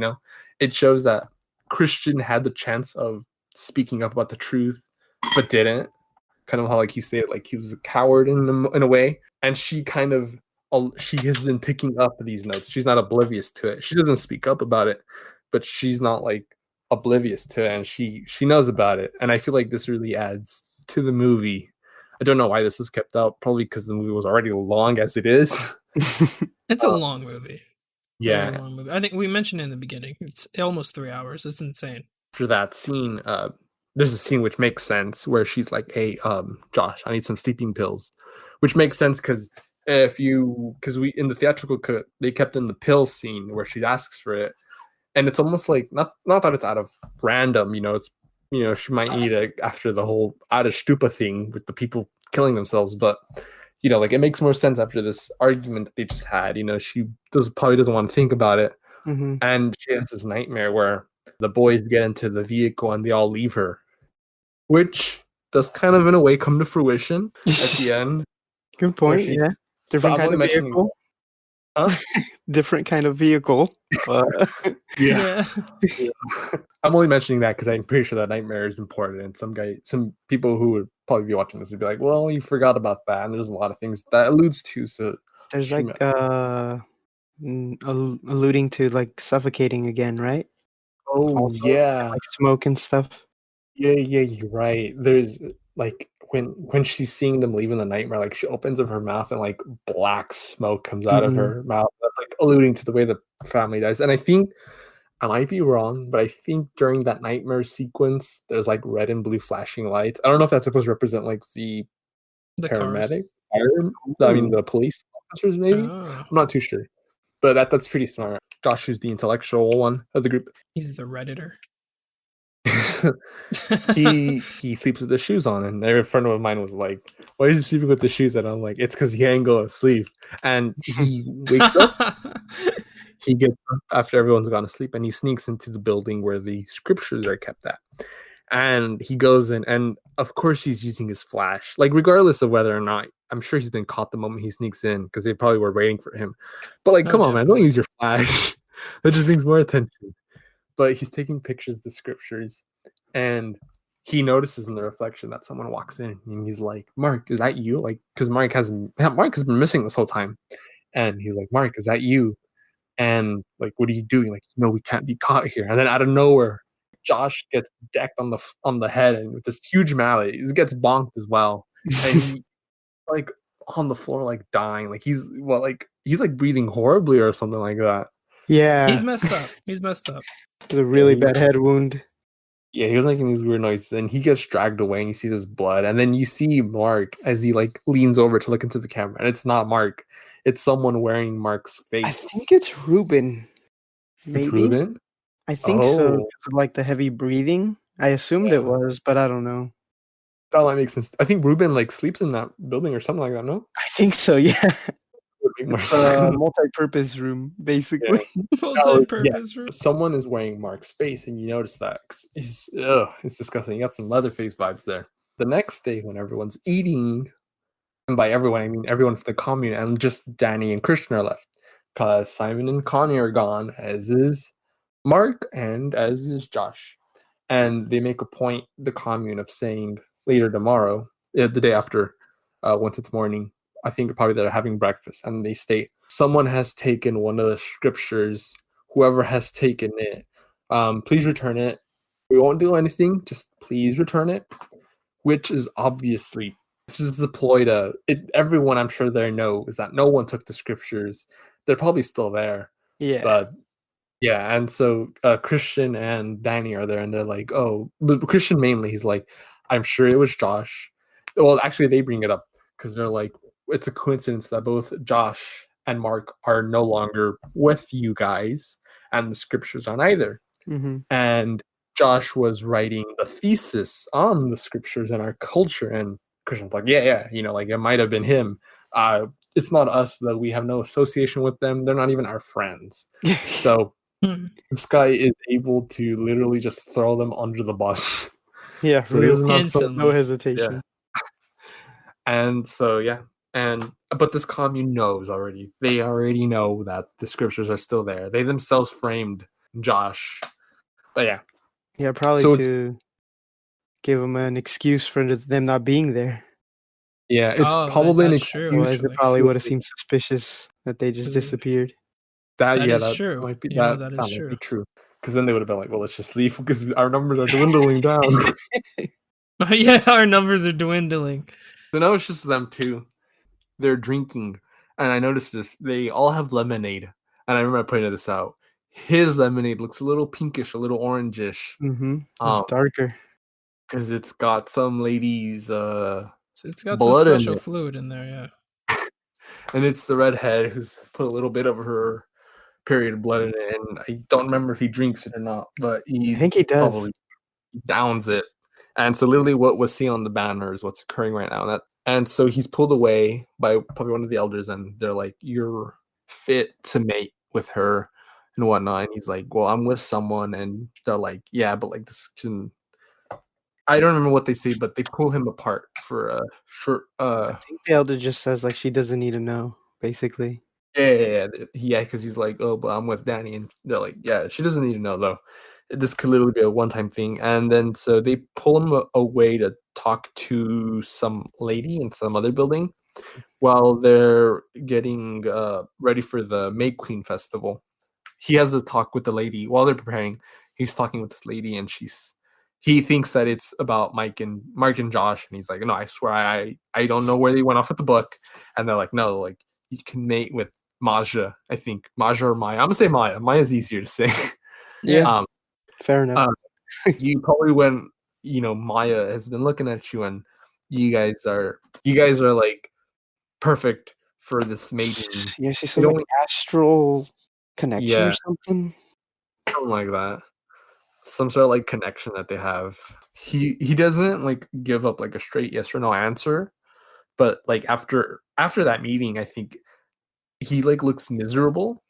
Speaker 1: It shows that Christian had the chance of speaking up about the truth but didn't, kind of how like he said, like he was a coward in a way. And she has been picking up these notes. She's not oblivious to it. She doesn't speak up about it, but she's not like oblivious to it, and she knows about it. And I feel like this really adds to the movie. I don't know why this was kept out. Probably because the movie was already long as it is.
Speaker 2: It's a long movie.
Speaker 1: Yeah.
Speaker 2: Very long movie. I think we mentioned in the beginning. It's almost 3 hours. It's insane.
Speaker 1: After that scene, there's a scene which makes sense where she's like, hey, Josh, I need some sleeping pills, which makes sense because we in the theatrical cut they kept in the pill scene where she asks for it, and it's almost like not that it's out of random, it's she might need it after the whole out of stupa thing with the people killing themselves, but like it makes more sense after this argument that they just had. She probably doesn't want to think about it, and she has this nightmare where the boys get into the vehicle and they all leave her, which does kind of in a way come to fruition at the end.
Speaker 3: Good point. Yeah, different kind of vehicle.
Speaker 1: Huh?
Speaker 3: Different kind of vehicle. But
Speaker 2: Yeah.
Speaker 1: I'm only mentioning that because I'm pretty sure that nightmare is important, and some people who would probably be watching this would be like, "Well, you forgot about that." And there's a lot of things that alludes to. So
Speaker 3: there's like alluding to like suffocating again, right?
Speaker 1: Oh
Speaker 3: Also,
Speaker 1: yeah,
Speaker 3: like smoke and stuff.
Speaker 1: yeah, you're right. There's like when she's seeing them leaving the nightmare, like she opens up her mouth and like black smoke comes out of her mouth. That's like alluding to the way the family dies. And I think I might be wrong, but I think during that nightmare sequence, there's like red and blue flashing lights. I don't know if that's supposed to represent like the paramedic, the police officers, maybe. I'm not too sure, but that's pretty smart. Josh is the intellectual one of the group.
Speaker 2: He's the Redditor.
Speaker 1: he sleeps with the shoes on, and every friend of mine was like, why is he sleeping with the shoes? And I'm like, it's because he can't go to sleep. And he wakes up, he gets up after everyone's gone to sleep, and he sneaks into the building where the scriptures are kept at. And he goes in, and of course he's using his flash, like regardless of whether or not, I'm sure he's been caught the moment he sneaks in because they probably were waiting for him. But like, come on, man, don't use your flash. That just brings more attention. But he's taking pictures of the scriptures, and he notices in the reflection that someone walks in, and he's like, Mark, is that you? Like, because Mark has been missing this whole time. And he's like, Mark, is that you? And like, what are you doing? Like, we can't be caught here. And then out of nowhere, Josh gets decked on the head, and with this huge mallet, he gets bonked as well. And he like on the floor, like dying. Like he's breathing horribly or something like that.
Speaker 3: Yeah,
Speaker 2: He's messed up. He's messed up.
Speaker 3: it was a really
Speaker 1: he-
Speaker 3: bad head wound.
Speaker 1: Yeah, he was making these weird noises, and he gets dragged away, and you see this blood, and then you see Mark as he like leans over to look into the camera, and it's not Mark, it's someone wearing Mark's face.
Speaker 3: I think it's Ruben.
Speaker 1: It's
Speaker 3: Maybe.
Speaker 1: Ruben.
Speaker 3: I think so,
Speaker 1: Oh.
Speaker 3: because of like the heavy breathing. I assumed it
Speaker 1: Yeah.
Speaker 3: was, but I don't know.
Speaker 1: That might make sense. I think Ruben like sleeps in that building or something like that. No,
Speaker 3: I think so. Yeah,
Speaker 1: Would make more
Speaker 3: it's a
Speaker 1: sense.
Speaker 3: multi-purpose room, basically.
Speaker 2: Multi-purpose room.
Speaker 1: Someone is wearing Mark's face, and you notice that it's disgusting. You got some Leatherface vibes there. The next day, when everyone's eating, and by everyone I mean everyone from the commune, and just Danny and Christian are left, because Simon and Connie are gone, as is Mark and as is Josh, and they make a point, the commune, of saying later tomorrow, the day after, once it's morning, I think probably they're having breakfast, and they state someone has taken one of the scriptures. Whoever has taken it, please return it. We won't do anything. Just please return it. Which is obviously this is a ploy to everyone. I'm sure they know is that no one took the scriptures. They're probably still there,
Speaker 3: Yeah.
Speaker 1: but yeah. And so Christian and Danny are there, and they're like, "Oh, but Christian mainly." He's like, "I'm sure it was Josh." Well, actually, they bring it up because they're like, "It's a coincidence that both Josh and Mark are no longer with you guys, and the scriptures aren't either."
Speaker 3: hmm
Speaker 1: And Josh was writing the thesis on the scriptures and our culture, and Christian's like, yeah, like it might have been him. It's not us, though. We have no association with them. They're not even our friends. So
Speaker 2: Hmm.
Speaker 1: this guy is able to literally just throw them under the bus.
Speaker 3: yeah,
Speaker 1: So this is
Speaker 3: real
Speaker 1: not
Speaker 2: Instantly.
Speaker 3: no hesitation.
Speaker 1: And so but this commune knows already. They already know that the scriptures are still there. They themselves framed Josh. But yeah.
Speaker 3: Yeah, probably
Speaker 1: So
Speaker 3: to give them an excuse for them not being there.
Speaker 1: yeah, it's
Speaker 2: Oh,
Speaker 1: probably an
Speaker 2: that's true,
Speaker 1: excuse.
Speaker 3: Otherwise, it
Speaker 2: actually.
Speaker 3: probably would have seemed suspicious that they just
Speaker 2: Mm.
Speaker 3: disappeared.
Speaker 1: That
Speaker 2: That
Speaker 1: yeah,
Speaker 2: is
Speaker 1: that
Speaker 2: true.
Speaker 1: might be
Speaker 2: You know,
Speaker 1: that
Speaker 2: that is
Speaker 1: might
Speaker 2: true.
Speaker 1: be true. Because then they would have been like, well, let's just leave because our numbers are dwindling down.
Speaker 2: Yeah, our numbers are dwindling.
Speaker 1: So now it's just them two. They're drinking, and I noticed this. They all have lemonade, and I remember pointing this out. His lemonade looks a little pinkish, a little orangish,
Speaker 3: It's darker.
Speaker 1: because it's got some lady's
Speaker 2: So it's got
Speaker 1: blood
Speaker 2: some
Speaker 1: in
Speaker 2: special
Speaker 1: it,
Speaker 2: fluid in there, yeah.
Speaker 1: and it's the redhead who's put a little bit of her period blood in it, and I don't remember if he drinks it or not, but
Speaker 3: I think he does.
Speaker 1: probably downs it. And so literally what was seen on the banner is what's occurring right now. And so he's pulled away by probably one of the elders, and they're like, "You're fit to mate with her and whatnot." And he's like, "Well, I'm with someone," and they're like, "Yeah, but like this can." I don't remember what they say, but they pull him apart for a short.
Speaker 3: I think the elder just says like she doesn't need to know, basically.
Speaker 1: Yeah, because he's like, "Oh, but I'm with Danny," and they're like, "Yeah, she doesn't need to know though. This could literally be a one-time thing." And then so they pull him away to talk to some lady in some other building while they're getting ready for the May Queen festival. He has a talk with the lady while they're preparing. He's talking with this lady, and he thinks that it's about Mark and Josh, and he's like, "No, I swear, I don't know where they went off with the book." And they're like, "No, like you can mate with Maja, I think Maja or Maya. I'm gonna say Maya. Maya's easier to say."
Speaker 3: Yeah. Fair enough.
Speaker 1: You probably when Maya has been looking at you, and you guys are like perfect for this mating.
Speaker 3: Yeah, she
Speaker 1: You
Speaker 3: says like
Speaker 1: don't-
Speaker 3: astral connection or
Speaker 1: Yeah.
Speaker 3: something.
Speaker 1: something like that. Some sort of like connection that they have. He doesn't like give up like a straight yes or no answer, but like after that meeting, I think he like looks miserable.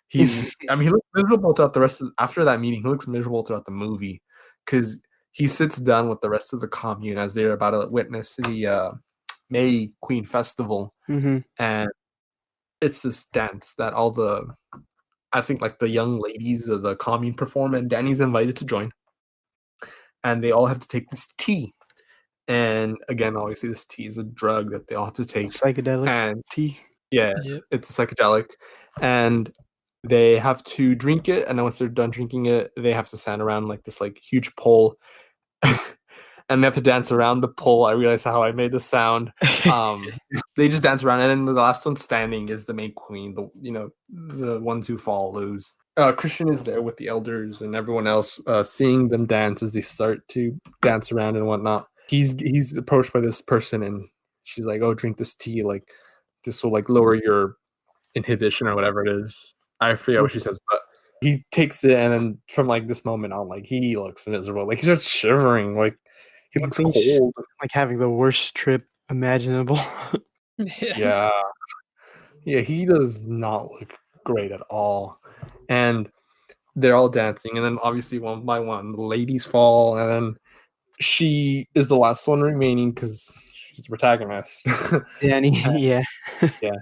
Speaker 1: He looks miserable throughout the rest of after that meeting. He looks miserable throughout the movie because he sits down with the rest of the commune as they're about to witness the May Queen festival,
Speaker 3: hmm
Speaker 1: and it's this dance that all the I think like the young ladies of the commune perform, and Danny's invited to join, and they all have to take this tea. And again, obviously, this tea is a drug that they all have to take,
Speaker 3: Psychedelic
Speaker 1: and
Speaker 3: tea.
Speaker 1: yeah,
Speaker 2: Yep.
Speaker 1: it's a psychedelic, and they have to drink it. And then once they're done drinking it, they have to stand around like this like huge pole, and they have to dance around the pole. I realized how I made the sound. They just dance around, and then the last one standing is the main queen. The ones who fall lose. Christian is there with the elders and everyone else, seeing them dance as they start to dance around and whatnot. He's approached by this person, and she's like, "Oh, drink this tea. Like, this will like lower your inhibition or whatever it is." I forget what she says, but he takes it, and then from like this moment on, like he looks miserable. Like he starts shivering. Like he looks cold.
Speaker 3: Like having the worst trip imaginable.
Speaker 1: Yeah. Yeah, he does not look great at all. And they're all dancing, and then obviously one by one, the ladies fall, and then she is the last one remaining because she's the protagonist.
Speaker 3: Yeah, yeah.
Speaker 1: Yeah.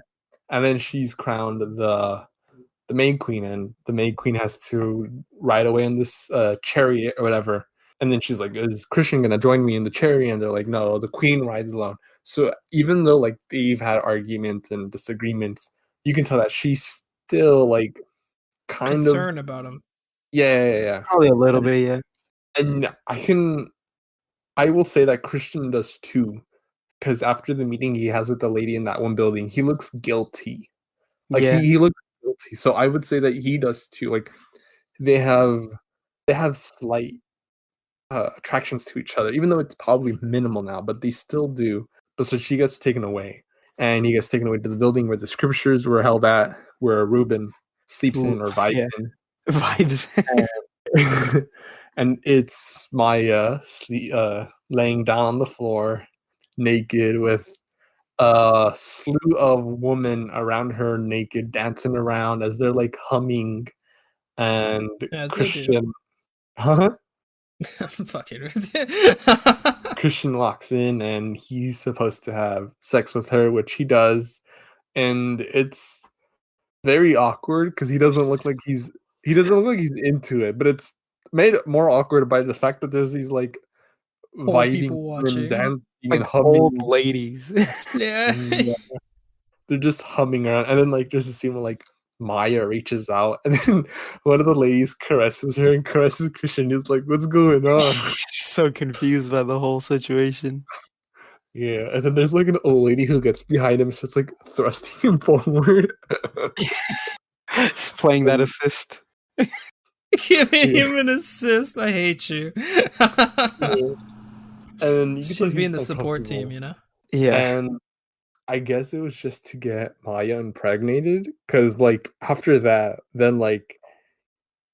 Speaker 1: And then she's crowned the main queen, and the main queen has to ride away in this chariot or whatever. And then she's like, "Is Christian gonna join me in the chariot?" And they're like, "No, the queen rides alone." So even though like they've had arguments and disagreements, you can tell that she's still like kind
Speaker 2: Concerned about him.
Speaker 1: Yeah.
Speaker 3: Probably a little bit, yeah.
Speaker 1: And I will say that Christian does too, because after the meeting he has with the lady in that one building, he looks guilty. Like
Speaker 3: Yeah.
Speaker 1: he looks guilty. So I would say that he does too. Like they have slight attractions to each other, even though it's probably minimal now, but they still do. But so she gets taken away, and he gets taken away to the building where the scriptures were held at, where Reuben sleeps in or vibes
Speaker 3: yeah.
Speaker 1: in.
Speaker 3: Vibes.
Speaker 1: And it's Maya laying down on the floor, naked, with a slew of women around her, naked, dancing around as they're like humming. And
Speaker 2: As
Speaker 1: Christian, huh?
Speaker 2: I'm fucking with you.
Speaker 1: Christian walks in, and he's supposed to have sex with her, which he does, and it's very awkward because he doesn't look like he's into it, but it's made more awkward by the fact that there's these like
Speaker 2: Old
Speaker 1: vibing
Speaker 2: people watching.
Speaker 1: and dancing
Speaker 3: Like
Speaker 1: and humming.
Speaker 3: old ladies.
Speaker 2: Yeah.
Speaker 1: Yeah. They're just humming around, and then like there's a scene where like Maya reaches out, and then one of the ladies caresses her and caresses Christian. He's like, "What's going on?"
Speaker 3: So confused by the whole situation.
Speaker 1: Yeah, and then there's like an old lady who gets behind him, so it's like thrusting him forward.
Speaker 3: It's playing that assist.
Speaker 2: Giving him an assist. I hate you.
Speaker 1: Yeah. And then you can tell
Speaker 2: She's being the
Speaker 1: he's
Speaker 2: support
Speaker 1: uncomfortable.
Speaker 2: team, you know?
Speaker 3: Yeah.
Speaker 1: And I guess it was just to get Maya impregnated, because like after that, then like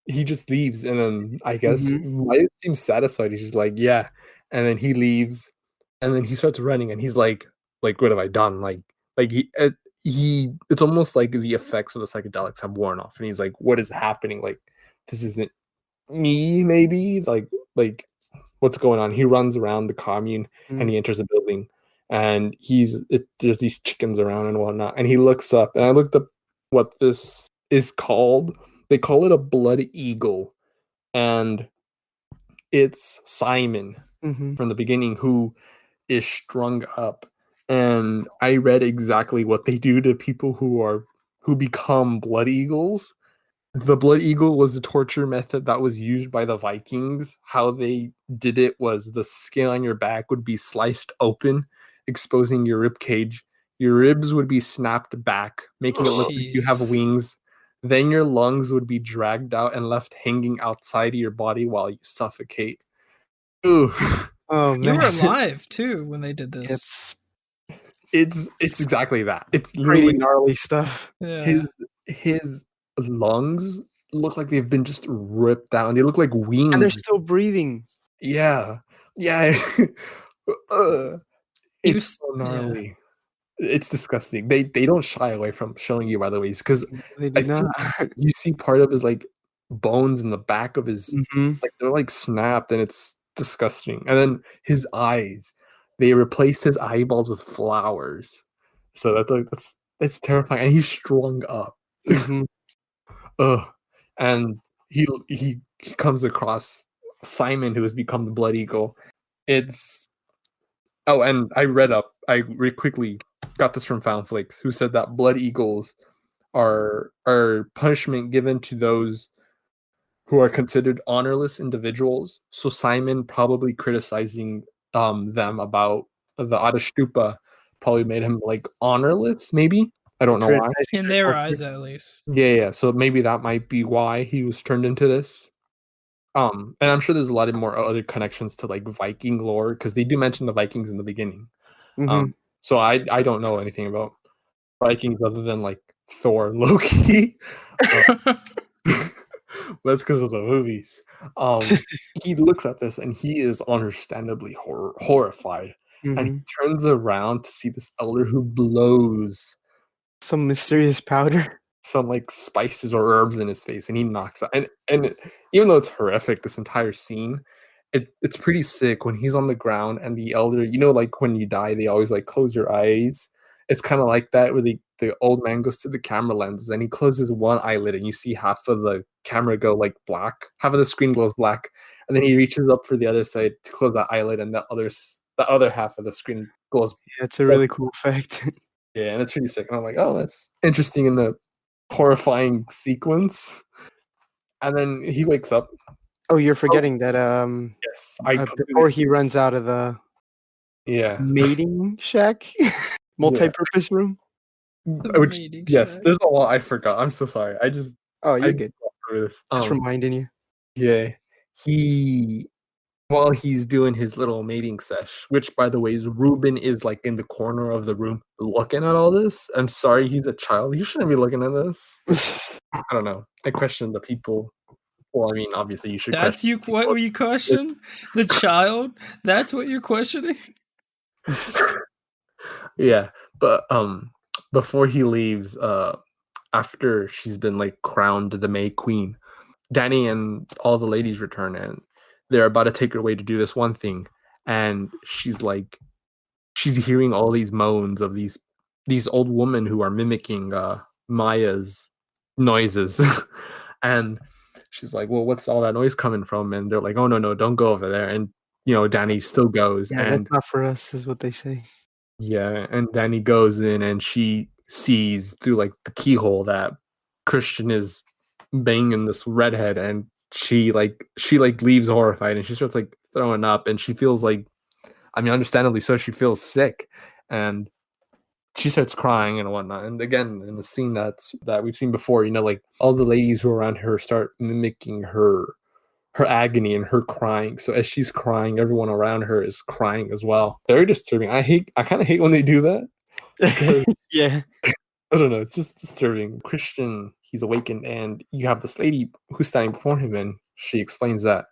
Speaker 1: he just leaves, and then I guess Maya seems satisfied. He's just like, "Yeah," and then he leaves, and then he starts running, and he's like, "What have I done?" Like it's almost like the effects of the psychedelics have worn off, and he's like, "What is happening? Like, this isn't me, maybe? Like what's going on?" He runs around the commune, and he enters the building, and there's these chickens around and whatnot, and he looks up, and I looked up what this is called. They call it a blood eagle, and it's Simon from the beginning who is strung up. And I read exactly what they do to people who become blood eagles. The blood eagle was the torture method that was used by the Vikings. How they did it was the skin on your back would be sliced open, exposing your rib cage. Your ribs would be snapped back, making it look like you have
Speaker 2: Jeez.
Speaker 1: wings. Then your lungs would be dragged out and left hanging outside of your body while you suffocate. Ooh.
Speaker 3: Oh
Speaker 2: You
Speaker 3: man.
Speaker 2: were alive too when they did this.
Speaker 1: It's exactly that. It's
Speaker 3: Pretty
Speaker 1: literally
Speaker 3: gnarly stuff.
Speaker 2: Yeah.
Speaker 1: his lungs look like they've been just ripped out, and they look like wings.
Speaker 3: And they're still breathing.
Speaker 1: Yeah. It's so gnarly. It's disgusting. They don't shy away from showing you, by the way, because
Speaker 3: They do not.
Speaker 1: you see part of his like bones in the back of his like they're like snapped, and it's disgusting. And then his eyes, they replaced his eyeballs with flowers. So that's terrifying. And he's strung up. Ugh. And he comes across Simon, who has become the Blood Eagle. And I quickly got this from Foundflix, who said that blood eagles are punishment given to those who are considered honorless individuals. So Simon probably criticizing them about the Adashtupa probably made him like honorless, maybe. I don't know why.
Speaker 2: In their eyes, at least.
Speaker 1: Yeah. So maybe that might be why he was turned into this. And I'm sure there's a lot of more other connections to like Viking lore because they do mention the Vikings in the beginning.
Speaker 3: Mhm.
Speaker 1: So I don't know anything about Vikings other than like Thor, Loki. That's because of the movies. He looks at this and he is understandably horrified. And he
Speaker 3: Mhm.
Speaker 1: turns around to see this elder who blows
Speaker 3: Some mysterious powder.
Speaker 1: some like spices or herbs in his face, and he knocks out. And even though it's horrific, this entire scene, it's pretty sick when he's on the ground and the elder, like when you die, they always like close your eyes. It's kind of like that where the old man goes to the camera lens and he closes one eyelid and you see half of the camera go like black, half of the screen goes black, and then he reaches up for the other side to close that eyelid and the other half of the screen goes.
Speaker 3: Yeah, it's a really cool effect.
Speaker 1: Yeah, and it's pretty sick. And I'm like, oh, that's interesting in the horrifying sequence. And then he wakes up.
Speaker 3: Oh, you're forgetting that
Speaker 1: Yes, I
Speaker 3: before he runs out of the
Speaker 1: yeah.
Speaker 3: mating shack, multi-purpose room.
Speaker 1: Which yes, there's a lot I forgot. I'm so sorry.
Speaker 3: Oh, you're
Speaker 1: I
Speaker 3: good.
Speaker 1: this.
Speaker 3: Just reminding you.
Speaker 1: Yeah, while he's doing his little mating sesh, which by the way is Ruben is like in the corner of the room looking at all this. I'm sorry, he's a child. He shouldn't be looking at this. I don't know. I question the people. Well, I mean, obviously you should.
Speaker 2: That's
Speaker 1: question
Speaker 2: you. What were you questioning? The child. That's what you're questioning.
Speaker 1: Yeah, but before he leaves, after she's been like crowned the May Queen, Danny and all the ladies return and they're about to take her away to do this one thing, and she's hearing all these moans of these old women who are mimicking Maya's noises. And she's like, well, what's all that noise coming from? And they're like, oh no, don't go over there. And Danny still goes.
Speaker 3: Yeah,
Speaker 1: And
Speaker 3: that's not for us, is what they say.
Speaker 1: yeah, and Danny goes in and she sees through like the keyhole that Christian is banging this redhead, and she leaves horrified and she starts like throwing up, and she feels like, I mean, understandably so, she feels sick, and she starts crying and whatnot. And again, in the scene that we've seen before, like all the ladies who are around her start mimicking her agony and her crying. So as she's crying, everyone around her is crying as well. Very disturbing. I kind of hate when they do that because
Speaker 3: Yeah.
Speaker 1: I don't know, it's just disturbing. Christian, he's awakened, and you have this lady who's standing before him, and she explains that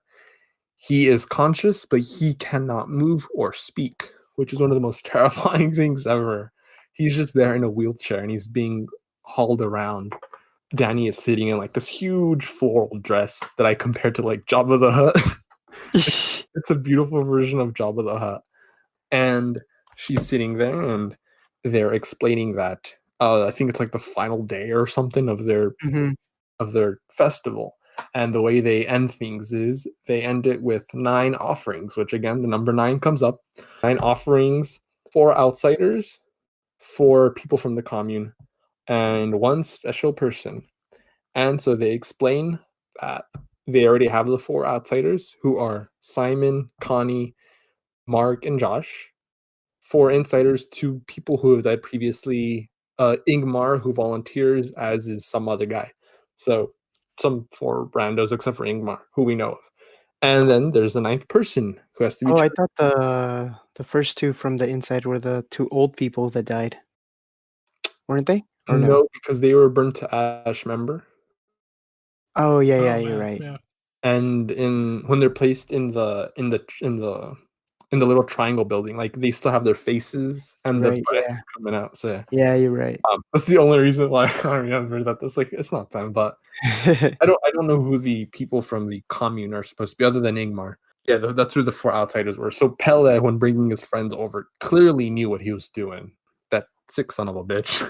Speaker 1: he is conscious, but he cannot move or speak, which is one of the most terrifying things ever. He's just there in a wheelchair and he's being hauled around. Danny is sitting in like this huge floral dress that I compared to like Jabba the Hutt. It's a beautiful version of Jabba the Hutt. And she's sitting there and they're explaining that I think it's like the final day or something of their festival. And the way they end things is they end it with 9 offerings, which again, the number 9 comes up. 9 offerings, 4 outsiders, 4 people from the commune, and 1 special person. And so they explain that they already have the 4 outsiders, who are Simon, Connie, Mark, and Josh. 4 insiders, 2 people who have died previously, Ingmar, who volunteers, as is some other guy. So some 4 randos except for Ingmar, who we know of. And then there's the 9th person who has to be.
Speaker 3: Oh, I thought the first 2 from the inside were the 2 old people that died, weren't they? Or no?
Speaker 1: No, because they were burnt to ash, remember?
Speaker 3: Oh yeah, you're right.
Speaker 2: Yeah.
Speaker 1: And when they're placed in the little triangle building, like they still have their faces and the
Speaker 3: Right,
Speaker 1: breath
Speaker 3: yeah.
Speaker 1: coming out. So
Speaker 3: Yeah, you're right.
Speaker 1: that's the only reason why I remember that. That's like, it's not them, but I don't know who the people from the commune are supposed to be, other than Ingmar. Yeah, that's who the 4 outsiders were. So Pele, when bringing his friends over, clearly knew what he was doing. That sick son of a bitch.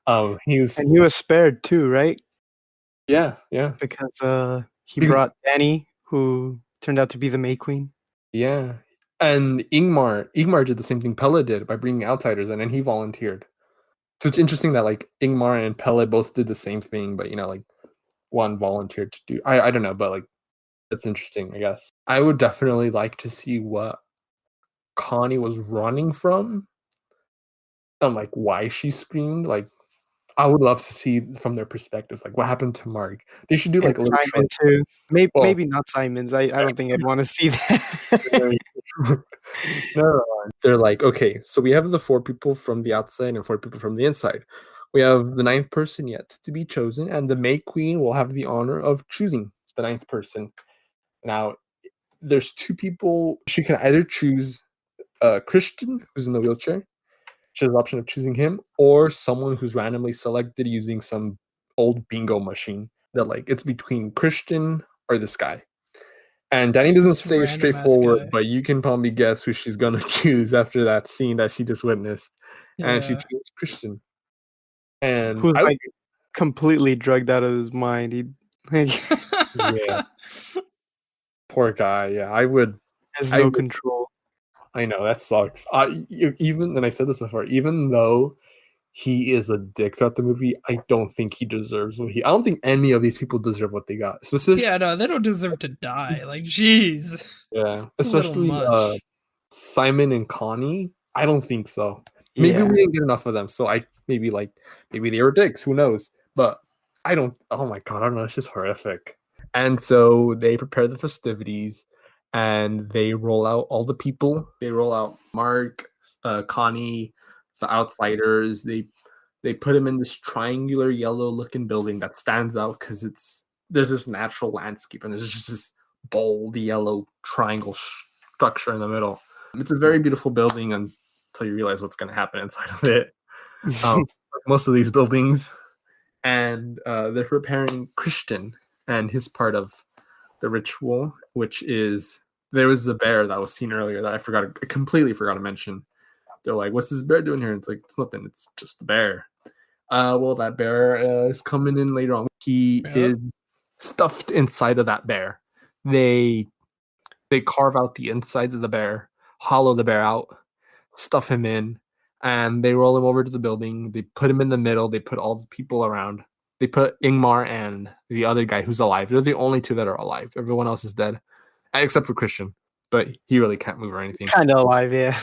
Speaker 3: And he was spared too, right?
Speaker 1: Yeah.
Speaker 3: Because he brought Danny, who turned out to be the May Queen.
Speaker 1: Yeah. And Ingmar did the same thing Pele did by bringing outsiders in, and he volunteered. So it's interesting that like Ingmar and Pele both did the same thing, but like one volunteered to do. I don't know, but like it's interesting, I guess. I would definitely like to see what Connie was running from, and like why she screamed. Like, I would love to see from their perspectives, like what happened to Mark. They should do
Speaker 3: And
Speaker 1: like a little
Speaker 3: Simon
Speaker 1: short.
Speaker 3: too. Maybe
Speaker 1: Well,
Speaker 3: maybe not Simon's. I don't think I'd want to see that.
Speaker 1: no, they're like, okay, so we have the 4 people from the outside and 4 people from the inside. We have the 9th person yet to be chosen, and the May Queen will have the honor of choosing the 9th person. Now, there's 2 people. She can either choose Christian, who's in the wheelchair. She has the option of choosing him, or someone who's randomly selected using some old bingo machine. That like it's between Christian or this guy. And Danny doesn't
Speaker 2: This
Speaker 1: say
Speaker 2: random ass
Speaker 1: straightforward,
Speaker 2: guy.
Speaker 1: but you can probably guess who she's gonna choose after that scene that she just witnessed. And she
Speaker 2: Yeah.
Speaker 1: chose Christian. And
Speaker 3: Who's
Speaker 1: I
Speaker 3: like completely drugged out of his mind. He
Speaker 1: yeah, poor guy. Yeah, I would.
Speaker 3: has
Speaker 1: I
Speaker 3: no
Speaker 1: would.
Speaker 3: control.
Speaker 1: I know that sucks. Even and I said this before. Even though he is a dick throughout the movie, I don't think he deserves what he. I don't think any of these people deserve what they got. Especially,
Speaker 2: Yeah, no, they don't deserve to die. Like, jeez.
Speaker 1: yeah,
Speaker 2: It's a little
Speaker 1: especially
Speaker 2: much.
Speaker 1: Simon and Connie. I don't think so. Maybe
Speaker 3: Yeah.
Speaker 1: we didn't get enough of them, so maybe they were dicks. Who knows? But I don't. Oh my god, I don't know. It's just horrific. And so they prepare the festivities, and they roll out all the people. They roll out Mark, Connie, the outsiders. They put him in this triangular yellow-looking building that stands out because there's this natural landscape, and there's just this bold yellow triangle structure in the middle. It's a very beautiful building until you realize what's going to happen inside of it. Like most of these buildings, and they're preparing Christian and his part of the ritual, which is there was a bear that was seen earlier that I completely forgot to mention. They're like, "What's this bear doing here?" And it's like, "It's nothing. It's just the bear." Well, that bear is coming in later on. He is stuffed inside of that bear. They carve out the insides of the bear, hollow the bear out, stuff him in, and they roll him over to the building. They put him in the middle. They put all the people around. They put Ingmar and the other guy who's alive. They're the only 2 that are alive. Everyone else is dead, except for Christian, but he really can't move or anything.
Speaker 3: Kind of alive, yeah.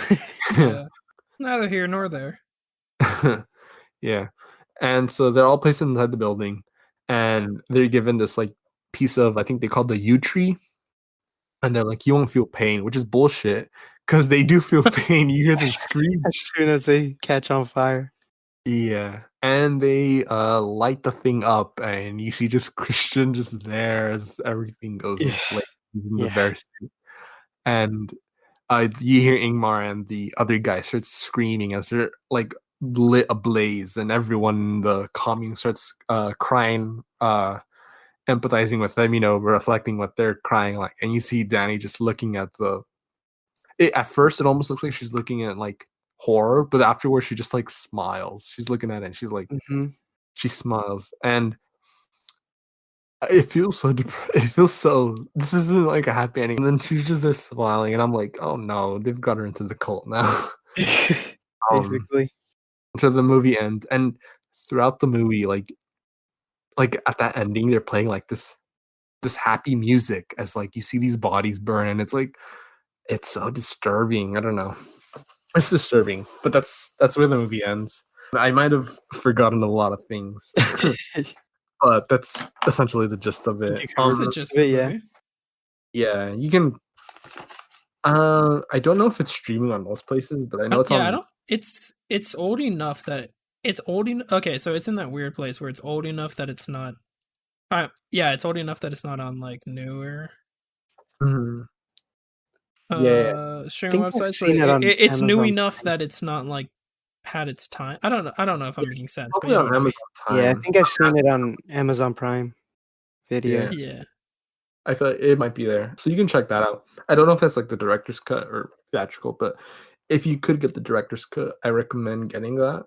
Speaker 2: Yeah. Neither here nor there.
Speaker 1: Yeah. And so they're all placed inside the building, and they're given this like piece of, I think they call the yew tree, and they're like, you won't feel pain, which is bullshit because they do feel pain. You hear them scream.
Speaker 3: As soon as they catch on fire.
Speaker 1: Yeah. And they light the thing up, and you see just Christian just there as everything goes in flames in the
Speaker 3: Yeah.
Speaker 1: bear suit. And you hear Ingmar and the other guy start screaming as they're like lit ablaze, and everyone in the commune starts crying, empathizing with them, reflecting what they're crying like. And you see Danny just looking at at first it almost looks like she's looking at like horror, but afterwards she just like smiles. She's looking at it and she's like, she smiles, and it feels so it feels so, this isn't like a happy ending. And then she's just there smiling, and I'm like, oh no, they've got her into the cult now.
Speaker 3: Basically.
Speaker 1: So the movie ends, and throughout the movie, like at that ending, they're playing like this happy music as like you see these bodies burn, and it's like it's so disturbing. I don't know, it's disturbing, but that's where the movie ends. I might have forgotten a lot of things, but that's essentially the gist of it.
Speaker 2: That's the gist of the movie.
Speaker 1: Yeah, you can. I don't know if it's streaming on most places, but I know it's on.
Speaker 2: I don't. It's old enough that it's old. Okay, so it's in that weird place where it's old enough that it's not. Yeah, it's old enough that it's not on like newer.
Speaker 1: Mhm.
Speaker 2: Streaming
Speaker 3: I've
Speaker 2: websites.
Speaker 3: seen it on
Speaker 2: It's new
Speaker 3: Amazon
Speaker 2: enough that it's not like had its time. I don't know if I'm making sense, but
Speaker 1: Probably
Speaker 2: you know
Speaker 1: on
Speaker 2: what I mean.
Speaker 1: Amazon
Speaker 3: Yeah, I
Speaker 1: Prime.
Speaker 3: think I've seen it on Amazon Prime Video.
Speaker 2: Yeah.
Speaker 1: I feel like it might be there, so you can check that out. I don't know if that's like the director's cut or theatrical, but if you could get the director's cut, I recommend getting that.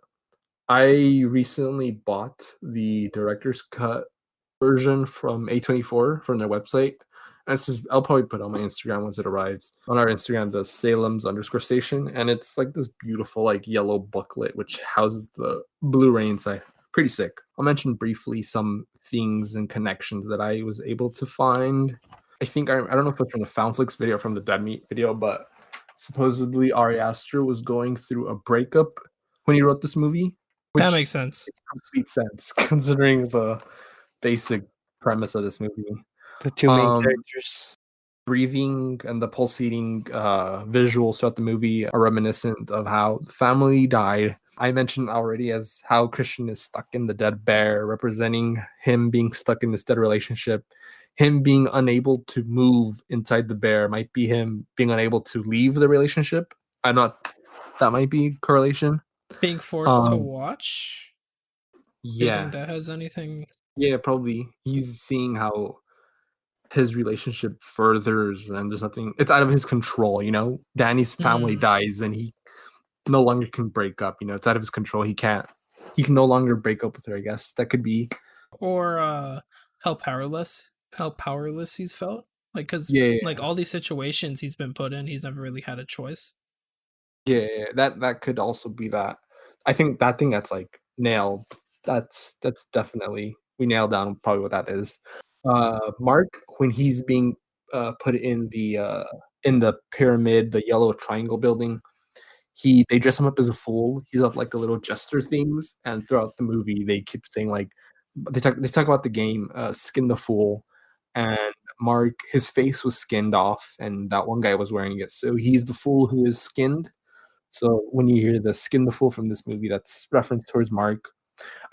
Speaker 1: I recently bought the director's cut version from A24 from their website. And I'll probably put it on my Instagram once it arrives. On our Instagram, the Salem's _ station, and it's like this beautiful like yellow booklet which houses the Blu-ray inside. Pretty sick. I'll mention briefly some things and connections that I was able to find. I think I don't know if it's from the Foundflix video or from the Dead Meat video, but supposedly Ari Aster was going through a breakup when he wrote this movie, which
Speaker 2: That makes sense.
Speaker 1: makes complete sense considering the basic premise of this movie.
Speaker 3: The two main
Speaker 1: Um,
Speaker 3: characters.
Speaker 1: Breathing and the pulsating visuals throughout the movie are reminiscent of how the family died. I mentioned already as how Christian is stuck in the dead bear, representing him being stuck in this dead relationship. Him being unable to move inside the bear might be him being unable to leave the relationship. I'm not. That might be correlation.
Speaker 2: Being forced to
Speaker 1: Um,
Speaker 2: watch. Do you think
Speaker 1: yeah,
Speaker 2: that has anything?
Speaker 1: yeah, probably. He's seeing how his relationship furthers and there's nothing. It's out of his control. Danny's family dies and he no longer can break up. It's out of his control. He can't. He can no longer break up with her. I guess that could be.
Speaker 2: Or how powerless he's felt, like, because
Speaker 1: Yeah,
Speaker 2: like all these situations he's been put in, he's never really had a choice.
Speaker 1: yeah. That could also be that. I think that's like nailed. That's definitely we nailed down probably what that is. Mark, when he's being put in the pyramid, the yellow triangle building, they dress him up as a fool. He's up like the little jester things, and throughout the movie, they keep saying like they talk about the game, Skin the Fool, and Mark, his face was skinned off, and that one guy was wearing it, so he's the fool who is skinned. So when you hear the Skin the Fool from this movie, that's reference towards Mark.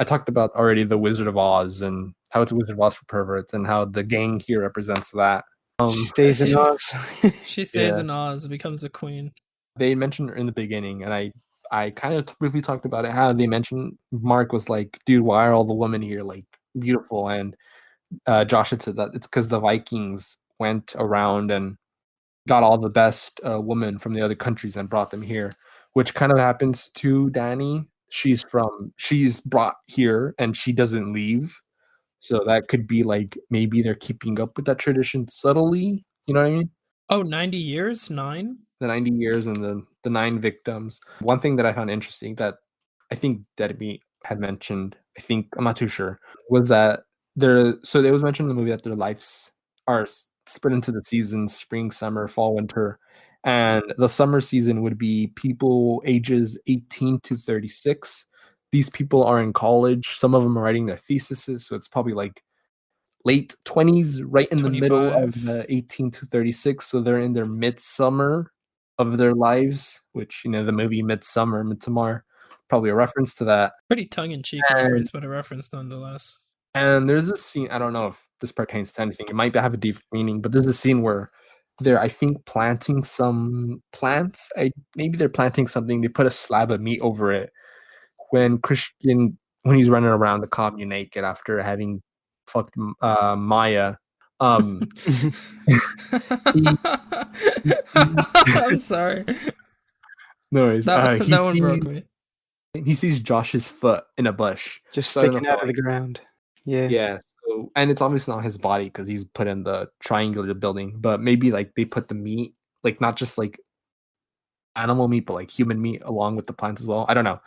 Speaker 1: I talked about already the Wizard of Oz and how it's a Wizard of Oz for perverts, and how the gang here represents that.
Speaker 3: She stays in
Speaker 2: Yeah.
Speaker 3: Oz.
Speaker 2: She stays
Speaker 1: Yeah.
Speaker 2: in Oz, becomes a queen.
Speaker 1: They mentioned in the beginning, and I kind of briefly talked about it. How they mentioned Mark was like, "Dude, why are all the women here like beautiful?" And Josh had said that it's because the Vikings went around and got all the best women from the other countries and brought them here, which kind of happens to Danny. She's brought here and she doesn't leave. So that could be like maybe they're keeping up with that tradition subtly. You know what I mean?
Speaker 2: Oh, 90 years? 9?
Speaker 1: The 90 years and the 9 victims. One thing that I found interesting that I think Debbie had mentioned, I'm not too sure, was that so it was mentioned in the movie that their lives are split into the seasons: spring, summer, fall, winter. And the summer season would be people ages 18 to 36. These people are in college. Some of them are writing their theses, so it's probably like late 20s, right in the middle of
Speaker 2: 25.
Speaker 1: the 18 to 36. So they're in their midsummer of their lives, which, the movie Midsommar, probably a reference to that.
Speaker 2: Pretty tongue-in-cheek
Speaker 1: And,
Speaker 2: reference, but a reference nonetheless.
Speaker 1: and there's a scene, I don't know if this pertains to anything, it might have a deep meaning, but there's a scene where they're, I think, planting some plants. Maybe they're planting something, they put a slab of meat over it. When he's running around the commune naked after having fucked Maya, um, he,
Speaker 2: I'm sorry.
Speaker 1: no worries.
Speaker 2: That one broke me.
Speaker 1: He sees Josh's foot in a bush,
Speaker 3: Just
Speaker 1: so I don't know
Speaker 3: sticking
Speaker 1: if
Speaker 3: out of the ground. Yeah.
Speaker 1: yeah. So, and it's obviously not his body because he's put in the triangular building, but maybe like they put the meat, like not just like animal meat, but like human meat along with the plants as well. I don't know.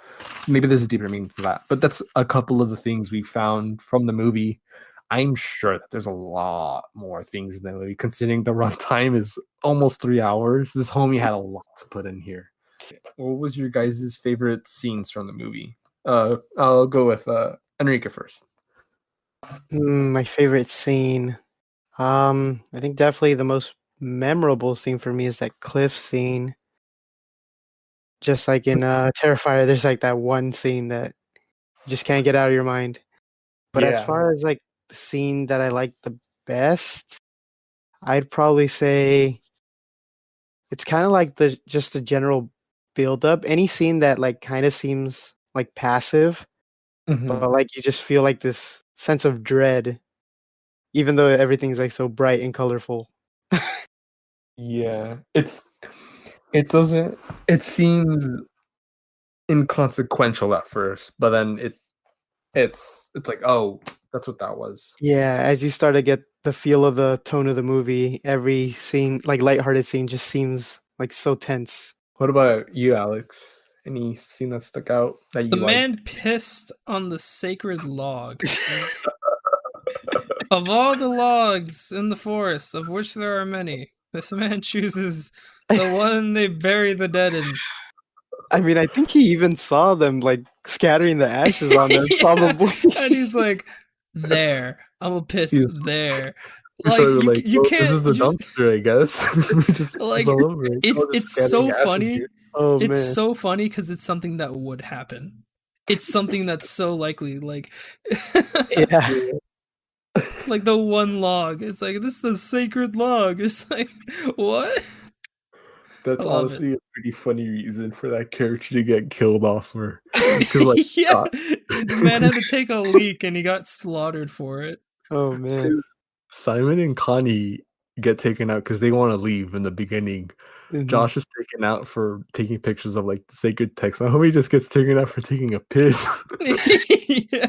Speaker 1: Maybe there's a deeper meaning to that. But that's a couple of the things we found from the movie. I'm sure that there's a lot more things in the movie, considering the runtime is almost 3 hours. This homie had a lot to put in here. What was your guys' favorite scenes from the movie? I'll go with Enrique first.
Speaker 3: My favorite scene. I think definitely the most memorable scene for me is that cliff scene. Just like in Terrifier, there's like that one scene that you just can't get out of your mind. But as
Speaker 1: Yeah.
Speaker 3: far as like the scene that I like the best, I'd probably say it's kind of like just the general build up. Any scene that like kind of seems like passive, but like you just feel like this sense of dread, even though everything's like so bright and colorful.
Speaker 1: Yeah, it seems inconsequential at first, but then it's like, oh, that's what that was.
Speaker 3: Yeah, as you start to get the feel of the tone of the movie, every scene, like lighthearted scene, just seems like so tense.
Speaker 1: What about you, Alex? Any scene that stuck out that
Speaker 2: The
Speaker 1: you liked?
Speaker 2: man pissed on the sacred log. Of all the logs in the forest, of which there are many, This man chooses the one they bury the dead in.
Speaker 3: I mean, I think he even saw them like scattering the ashes on there,
Speaker 2: Yeah.
Speaker 3: probably.
Speaker 2: And he's like, there. I'm gonna piss
Speaker 1: He's-
Speaker 2: there.
Speaker 1: We
Speaker 2: Like
Speaker 1: started like,
Speaker 2: you
Speaker 1: well, this
Speaker 2: can't
Speaker 1: is the
Speaker 2: just
Speaker 1: dumpster, I guess. We just
Speaker 2: like
Speaker 1: all over it. All this
Speaker 2: it's
Speaker 1: scattering
Speaker 2: so
Speaker 1: ashes
Speaker 2: funny.
Speaker 1: here.
Speaker 3: Oh
Speaker 2: It's
Speaker 3: man.
Speaker 2: so funny because it's something that would happen. It's something that's so likely. Like
Speaker 3: Yeah.
Speaker 1: Yeah.
Speaker 2: like the one log. It's like this is the sacred log. It's like what?
Speaker 1: That's
Speaker 2: I love it.
Speaker 1: honestly a pretty funny reason for that character to get killed off her. Because like
Speaker 2: Yeah,
Speaker 1: God,
Speaker 2: the man had to take a leak and he got slaughtered for it.
Speaker 3: Oh man.
Speaker 1: Simon and Connie get taken out because they want to leave in the beginning.
Speaker 3: Mhm.
Speaker 1: Josh is taken out for taking pictures of like the sacred text. My homie just gets taken out for taking a piss.
Speaker 2: Yeah.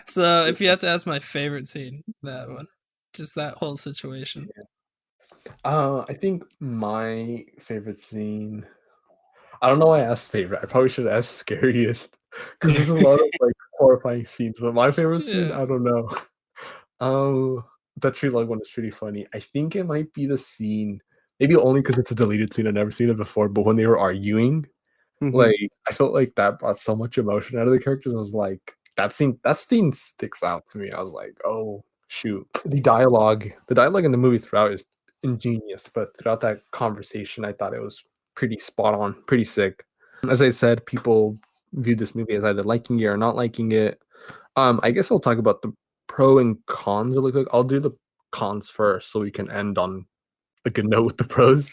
Speaker 2: So if you have to ask my favorite scene, that one, just that whole situation.
Speaker 1: I think my favorite scene. I don't know why I asked favorite. I probably should have asked scariest because there's a lot of like horrifying scenes. But my favorite scene,
Speaker 2: Yeah.
Speaker 1: I don't know. That tree log one is pretty funny. I think it might be the scene, maybe only because it's a deleted scene. I've never seen it before. But when they were arguing,
Speaker 3: Mhm.
Speaker 1: like I felt like that brought so much emotion out of the characters. I was like, that scene sticks out to me. I was like, oh shoot. The dialogue in the movie throughout is ingenious, but throughout that conversation, I thought it was pretty spot on, pretty sick. As I said, people viewed this movie as either liking it or not liking it. I guess I'll talk about the pro and cons really quick. I'll do the cons first so we can end on a good note with the pros.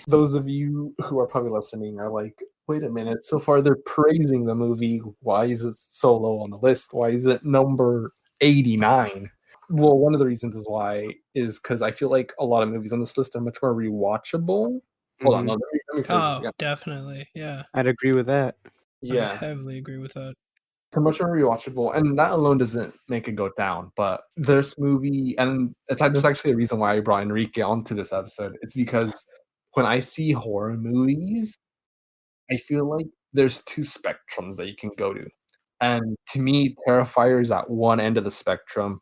Speaker 1: Those of you who are probably listening are like, wait a minute, so far they're praising the movie. Why is it so low on the list? Why is it number 89? Well, one of the reasons is why is because I feel like a lot of movies on this list are much more rewatchable. Hold on,
Speaker 3: Mhm.
Speaker 1: no, let me phrase this
Speaker 2: Oh,
Speaker 1: again.
Speaker 2: definitely. Yeah.
Speaker 3: I'd agree with that.
Speaker 2: I
Speaker 1: Yeah,
Speaker 2: heavily agree with that.
Speaker 1: they're much more rewatchable, and that alone doesn't make it go down. But this movie, and there's actually a reason why I brought Enrique onto this episode. It's because when I see horror movies, I feel like there's two spectrums that you can go to. And to me, Terrifier is at one end of the spectrum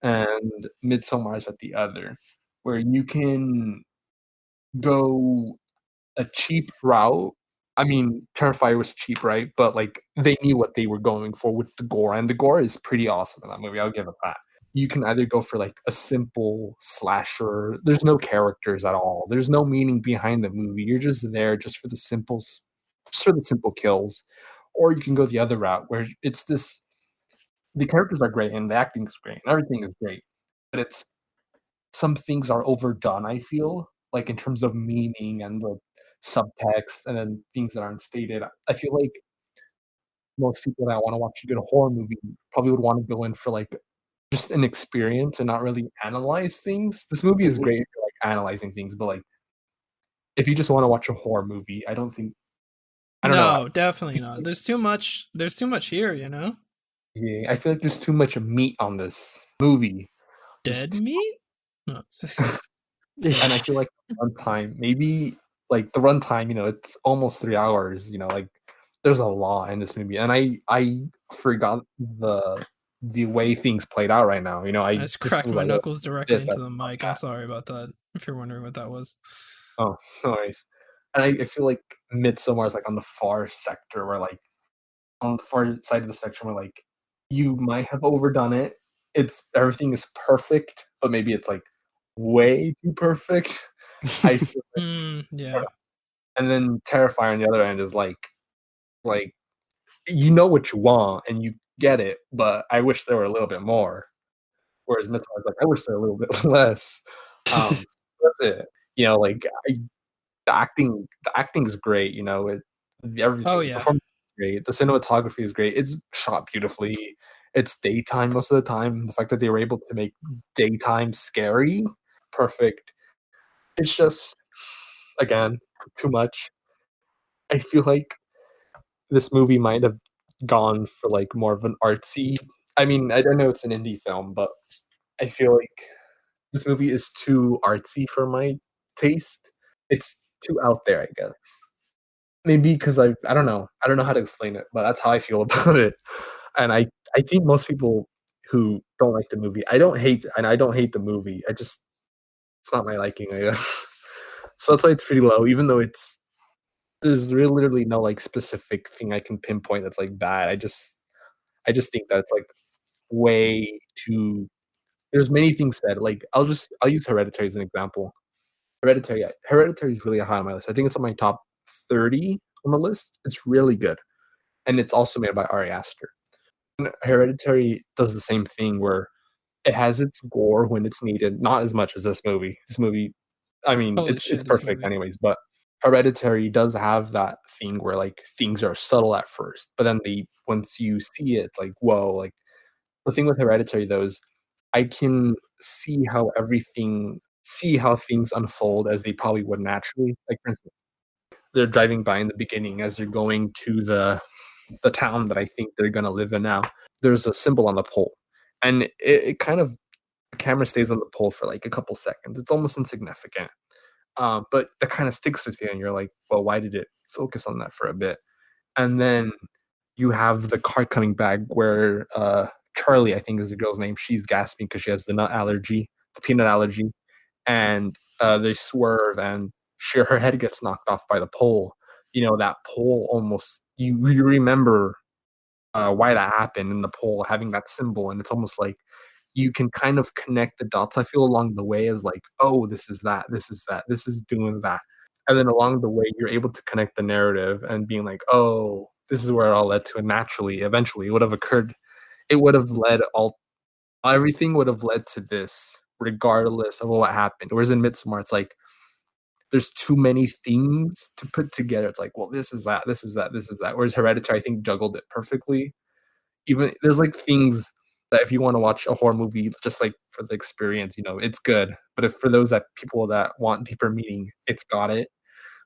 Speaker 1: and Midsommar is at the other, where you can go a cheap route. I mean, Terrifier was cheap, right? But like they knew what they were going for with the gore, and the gore is pretty awesome in that movie. I'll give it that. You can either go for like a simple slasher. There's no characters at all. There's no meaning behind the movie. You're just there just for the simple kills. Or you can go the other route where it's this the characters are great and the acting is great and everything is great. But it's some things are overdone, I feel, like in terms of meaning and the subtext and then things that aren't stated. I feel like most people that wanna watch a good horror movie probably would wanna go in for, like, just an experience and not really analyze things. This movie is
Speaker 3: Mhm.
Speaker 1: great for, like, analyzing things, but, like, if you just wanna watch a horror movie, I don't know.
Speaker 2: No, definitely not. There's too much. There's too much here. You know,
Speaker 1: Yeah, I feel like there's too much meat on this movie. There's
Speaker 2: dead meat. No.
Speaker 1: and I feel like the runtime, maybe like the runtime, it's almost 3 hours. Like there's a lot in this movie, and I forgot the way things played out right now.
Speaker 2: I
Speaker 1: I
Speaker 2: just
Speaker 1: just
Speaker 2: cracked
Speaker 1: was
Speaker 2: my
Speaker 1: like, "Oh,
Speaker 2: knuckles directly
Speaker 1: this
Speaker 2: into
Speaker 1: at
Speaker 2: the
Speaker 1: the
Speaker 2: mic. I'm
Speaker 1: podcast."
Speaker 2: sorry about that. If you're wondering what that was.
Speaker 1: Oh, nice. And I feel like Midsommar is like on the far sector, where like on the far side of the spectrum, where like you might have overdone it. Everything is perfect, but maybe it's like way too perfect. I feel
Speaker 2: Yeah.
Speaker 1: And then Terrifier on the other end is like you know what you want and you get it, but I wish there were a little bit more. Whereas Midsommar is like, I wish there were a little bit less. That's it. Like the acting is great.
Speaker 2: Oh
Speaker 1: Everything. The
Speaker 2: yeah.
Speaker 1: performance is great. The cinematography is great. It's shot beautifully. It's daytime most of the time. The fact that they were able to make daytime scary, perfect. It's just again too much. I feel like this movie might have gone for like more of an artsy. I mean, I don't know it's an indie film, but I feel like this movie is too artsy for my taste. It's too out there, I guess. Maybe because I don't know. I don't know how to explain it, but that's how I feel about it. And I think most people who don't like the movie, I don't hate the movie. I just It's not my liking, I guess. So that's why it's pretty low, even though there's literally no like specific thing I can pinpoint that's like bad. I just think that it's like way too. There's many things said. Like I'll use Hereditary as an example. Hereditary is really high on my list. I think it's on my top 30 on the list. It's really good, and it's also made by Ari Aster. And Hereditary does the same thing where it has its gore when it's needed, not as much as this movie. This movie, I mean,
Speaker 2: Holy
Speaker 1: it's
Speaker 2: shit, this
Speaker 1: perfect
Speaker 2: movie.
Speaker 1: anyways, but Hereditary does have that thing where like things are subtle at first, but then once you see it, it's like whoa. Like the thing with Hereditary though is I can see how things unfold as they probably would naturally. Like for instance, they're driving by in the beginning as they're going to the town that I think they're gonna live in now. There's a symbol on the pole, and it kind of the camera stays on the pole for like a couple seconds. It's almost insignificant, but that kind of sticks with you, and you're like, well, why did it focus on that for a bit? And then you have the car coming back where Charlie, I think is the girl's name. She's gasping because she has the peanut allergy, and they swerve, and her head gets knocked off by the pole. That pole almost you remember why that happened in the pole having that symbol, and it's almost like you can kind of connect the dots. I feel along the way as like, oh, this is that, this is that, this is doing that, and then along the way you're able to connect the narrative and being like, oh, this is where it all led to, and naturally, eventually, it would have occurred. It would have led all everything would have led to this, regardless of what happened. Whereas in Midsommar, it's like there's too many things to put together. It's like, well, this is that, this is that, this is that. Whereas Hereditary, I think, juggled it perfectly. Even there's like things that if you want to watch a horror movie just like for the experience, it's good. But if for those people that want deeper meaning, it's got it.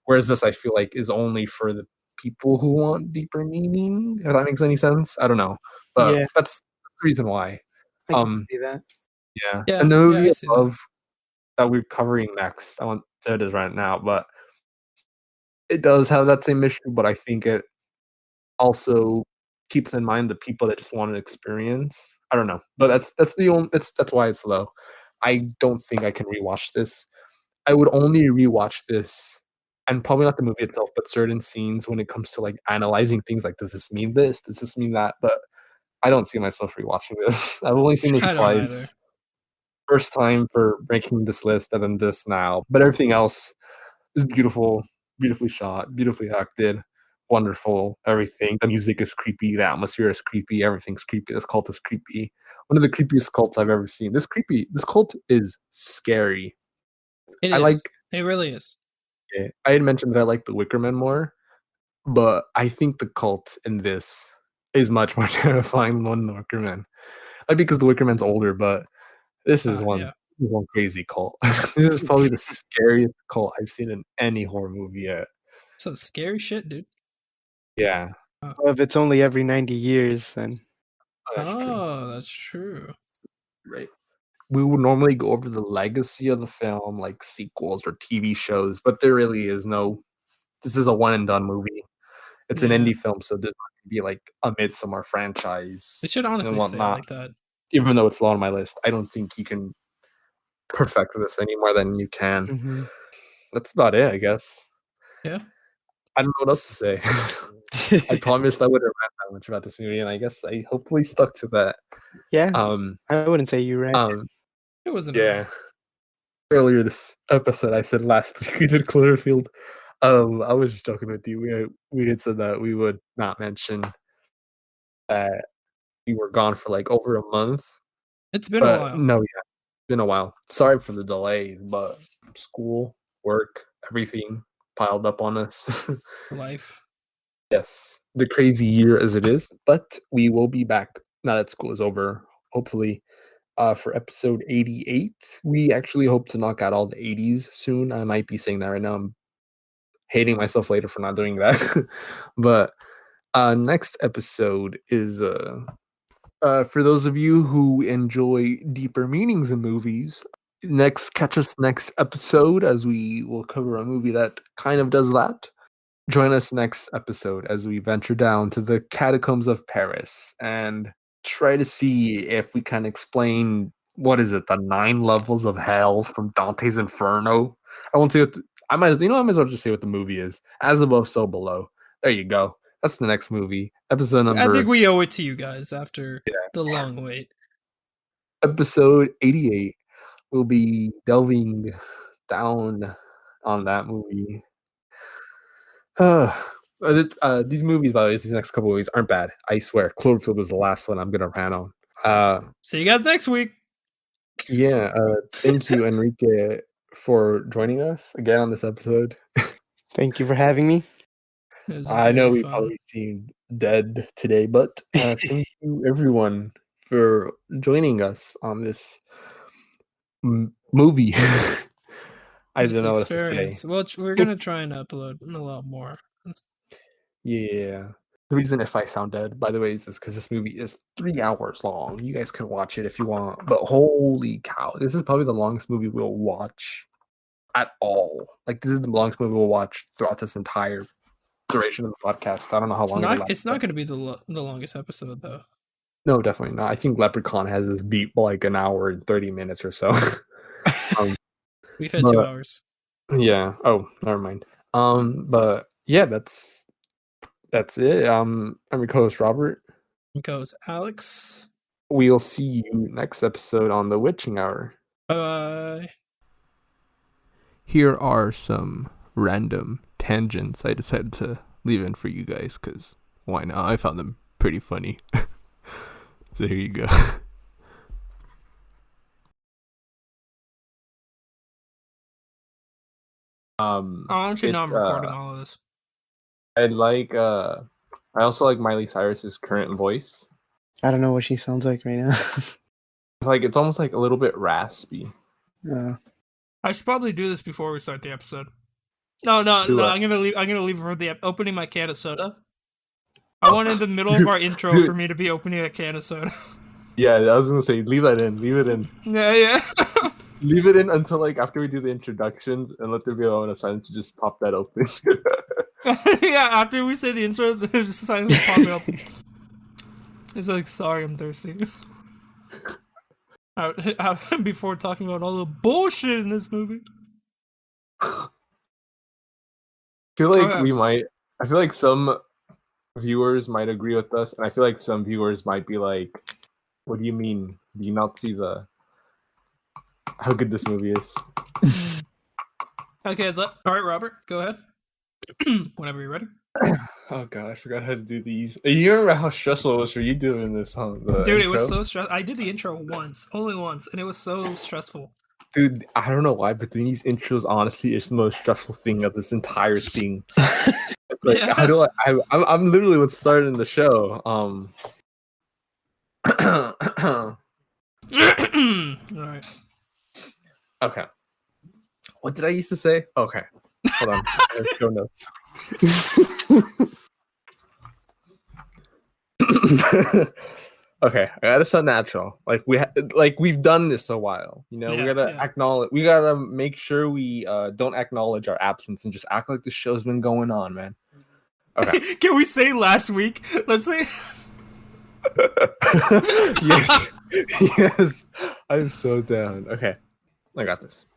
Speaker 1: Whereas this, I feel like, is only for the people who want deeper meaning. If that makes any sense, I don't know, but
Speaker 3: Yeah,
Speaker 1: that's the reason why.
Speaker 3: I can
Speaker 1: Um,
Speaker 3: see that.
Speaker 1: yeah,
Speaker 2: Yeah,
Speaker 1: and the
Speaker 2: yeah,
Speaker 1: movie
Speaker 2: I see that.
Speaker 1: above that we're covering next, I won't say it is right now, but it does have that same issue. But I think it also keeps in mind the people that just want an experience. I don't know, but that's the only that's why it's low. I don't think I can rewatch this. I would only rewatch this, and probably not the movie itself, but certain scenes when it comes to like analyzing things. Like, does this mean this? Does this mean that? But I don't see myself rewatching this. I've only seen this
Speaker 2: I don't either.
Speaker 1: twice. First time for making this list, and then this now. But everything else is beautiful, beautifully shot, beautifully acted, wonderful. Everything. The music is creepy. The atmosphere is creepy. Everything's creepy. This cult is creepy. One of the creepiest cults I've ever seen. This cult is scary.
Speaker 2: It
Speaker 1: I like.
Speaker 2: is. It really is.
Speaker 1: I had mentioned that I like the Wicker Man more, but I think the cult in this is much more terrifying than the Wicker Man. Like, because the Wicker Man's older, but this is
Speaker 2: Yeah.
Speaker 1: one crazy cult. This is probably the scariest cult I've seen in any horror movie yet.
Speaker 2: So scary shit, dude.
Speaker 1: Yeah,
Speaker 3: Well, if it's only every 90 years, then
Speaker 1: that's true.
Speaker 2: Oh, that's true.
Speaker 1: Right. We would normally go over the legacy of the film, like sequels or TV shows, but there really is no. This is a one and done movie. It's an
Speaker 2: Yeah.
Speaker 1: indie film, so there's not going to be like a Midsommar franchise
Speaker 2: It should
Speaker 1: and
Speaker 2: honestly stay
Speaker 1: whatnot.
Speaker 2: like that.
Speaker 1: Even though it's low on my list, I don't think you can perfect this any more than you can.
Speaker 3: mhm.
Speaker 1: That's about it, I guess.
Speaker 2: Yeah.
Speaker 1: I don't know what else to say. I promised I wouldn't rant that much about this movie, and I guess I hopefully stuck to that.
Speaker 3: Yeah,
Speaker 1: Um,
Speaker 3: I wouldn't say you ran.
Speaker 2: It wasn't a
Speaker 1: yeah.
Speaker 2: rant.
Speaker 1: Earlier this episode, I said last week we did Cloverfield. I was just joking with you. We had said that we would not mention that we were gone for like over a month,
Speaker 2: It's been a
Speaker 1: but
Speaker 2: while.
Speaker 1: no, yeah, it's been a while. Sorry for the delay, but school, work, everything piled up on us.
Speaker 2: Life.
Speaker 1: Yes, the crazy year as it is, but we will be back now that school is over, hopefully, for episode 88. We actually hope to knock out all the 80s soon. I might be saying that right now. I'm hating myself later for not doing that. But next episode is for those of you who enjoy deeper meanings in movies. Catch us next episode as we will cover a movie that kind of does that. Join us next episode as we venture down to the catacombs of Paris and try to see if we can explain what is it? The 9 levels of hell from Dante's Inferno. I won't say what I might as well just say what the movie is. As above, so below. There you go. That's the next movie. Episode
Speaker 2: I
Speaker 1: number
Speaker 2: think we owe it to you guys after the long wait.
Speaker 1: episode 88. We'll be delving down on that movie. These movies, by the way, these next couple of movies aren't bad. I swear. Cloverfield was the last one I'm gonna rant on.
Speaker 2: See you guys next week.
Speaker 1: Yeah, thank you, Enrique, for joining us again on this episode.
Speaker 3: Thank you for having me.
Speaker 2: It was
Speaker 1: I know
Speaker 2: very
Speaker 1: we
Speaker 2: fun.
Speaker 1: probably seemed dead today, but thank you, everyone, for joining us on this movie. I
Speaker 2: This
Speaker 1: don't know what to say.
Speaker 2: experience. Well, we're gonna try and upload a lot more.
Speaker 1: Yeah. The reason if I sound dead, by the way, is because this movie is 3 hours long. You guys can watch it if you want, but holy cow, this is probably the longest movie we'll watch at all. Like, this is the longest movie we'll watch throughout this entire duration of the podcast. I don't know how long
Speaker 2: It's not going to be the longest episode though.
Speaker 1: No, definitely not. I think Leprechaun has this beat like an hour and 30 minutes or so.
Speaker 2: We've had 2 hours.
Speaker 1: Yeah. Oh, never mind. But yeah, that's it. I'm your co-host Robert.
Speaker 2: Goes Alex.
Speaker 1: We'll see you next episode on the Witching Hour.
Speaker 2: Bye.
Speaker 1: Here are some random tangents I decided to leave in for you guys because why not? I found them pretty funny. So here you go.
Speaker 2: I want you to know I'm recording all of this.
Speaker 1: I also like Miley Cyrus's current voice.
Speaker 3: I don't know what she sounds like right now.
Speaker 1: Like it's almost like a little bit raspy.
Speaker 2: I should probably do this before we start the episode. No. I'm gonna leave for the opening my can of soda. I want in the middle of our intro for me to be opening a can of soda.
Speaker 1: Yeah, I was gonna say leave that in. Leave it in.
Speaker 2: Yeah.
Speaker 1: Leave it in until like after we do the introductions and let there be a moment of silence to just pop that open.
Speaker 2: Yeah, after we say the intro, there's just silence popping up. It's like, sorry, I'm thirsty. Before talking about all the bullshit in this movie.
Speaker 1: I feel like I feel like some viewers might agree with us, and I feel like some viewers might be like, what do you mean? Do you not see how good this movie is?
Speaker 2: Okay, all right, Robert, go ahead. Whenever you're ready.
Speaker 1: Oh god, I forgot how to do these. You remember how stressful it was for you doing this, huh?
Speaker 2: Dude, it was so stressful. I did the intro only once, and it was so stressful.
Speaker 1: Dude, I don't know why, but doing these intros honestly is the most stressful thing of this entire thing. Like, yeah. I'm literally what's starting the show.
Speaker 2: All right.
Speaker 1: Okay. What did I used to say? Okay. Hold on. Show notes. Okay, I gotta sound natural. Like we've done this a while. You know, we gotta acknowledge. We gotta make sure we don't acknowledge our absence and just act like the show's been going on, man. Okay.
Speaker 2: Can we say last week? Let's say.
Speaker 1: Yes. I'm so down. Okay, I got this.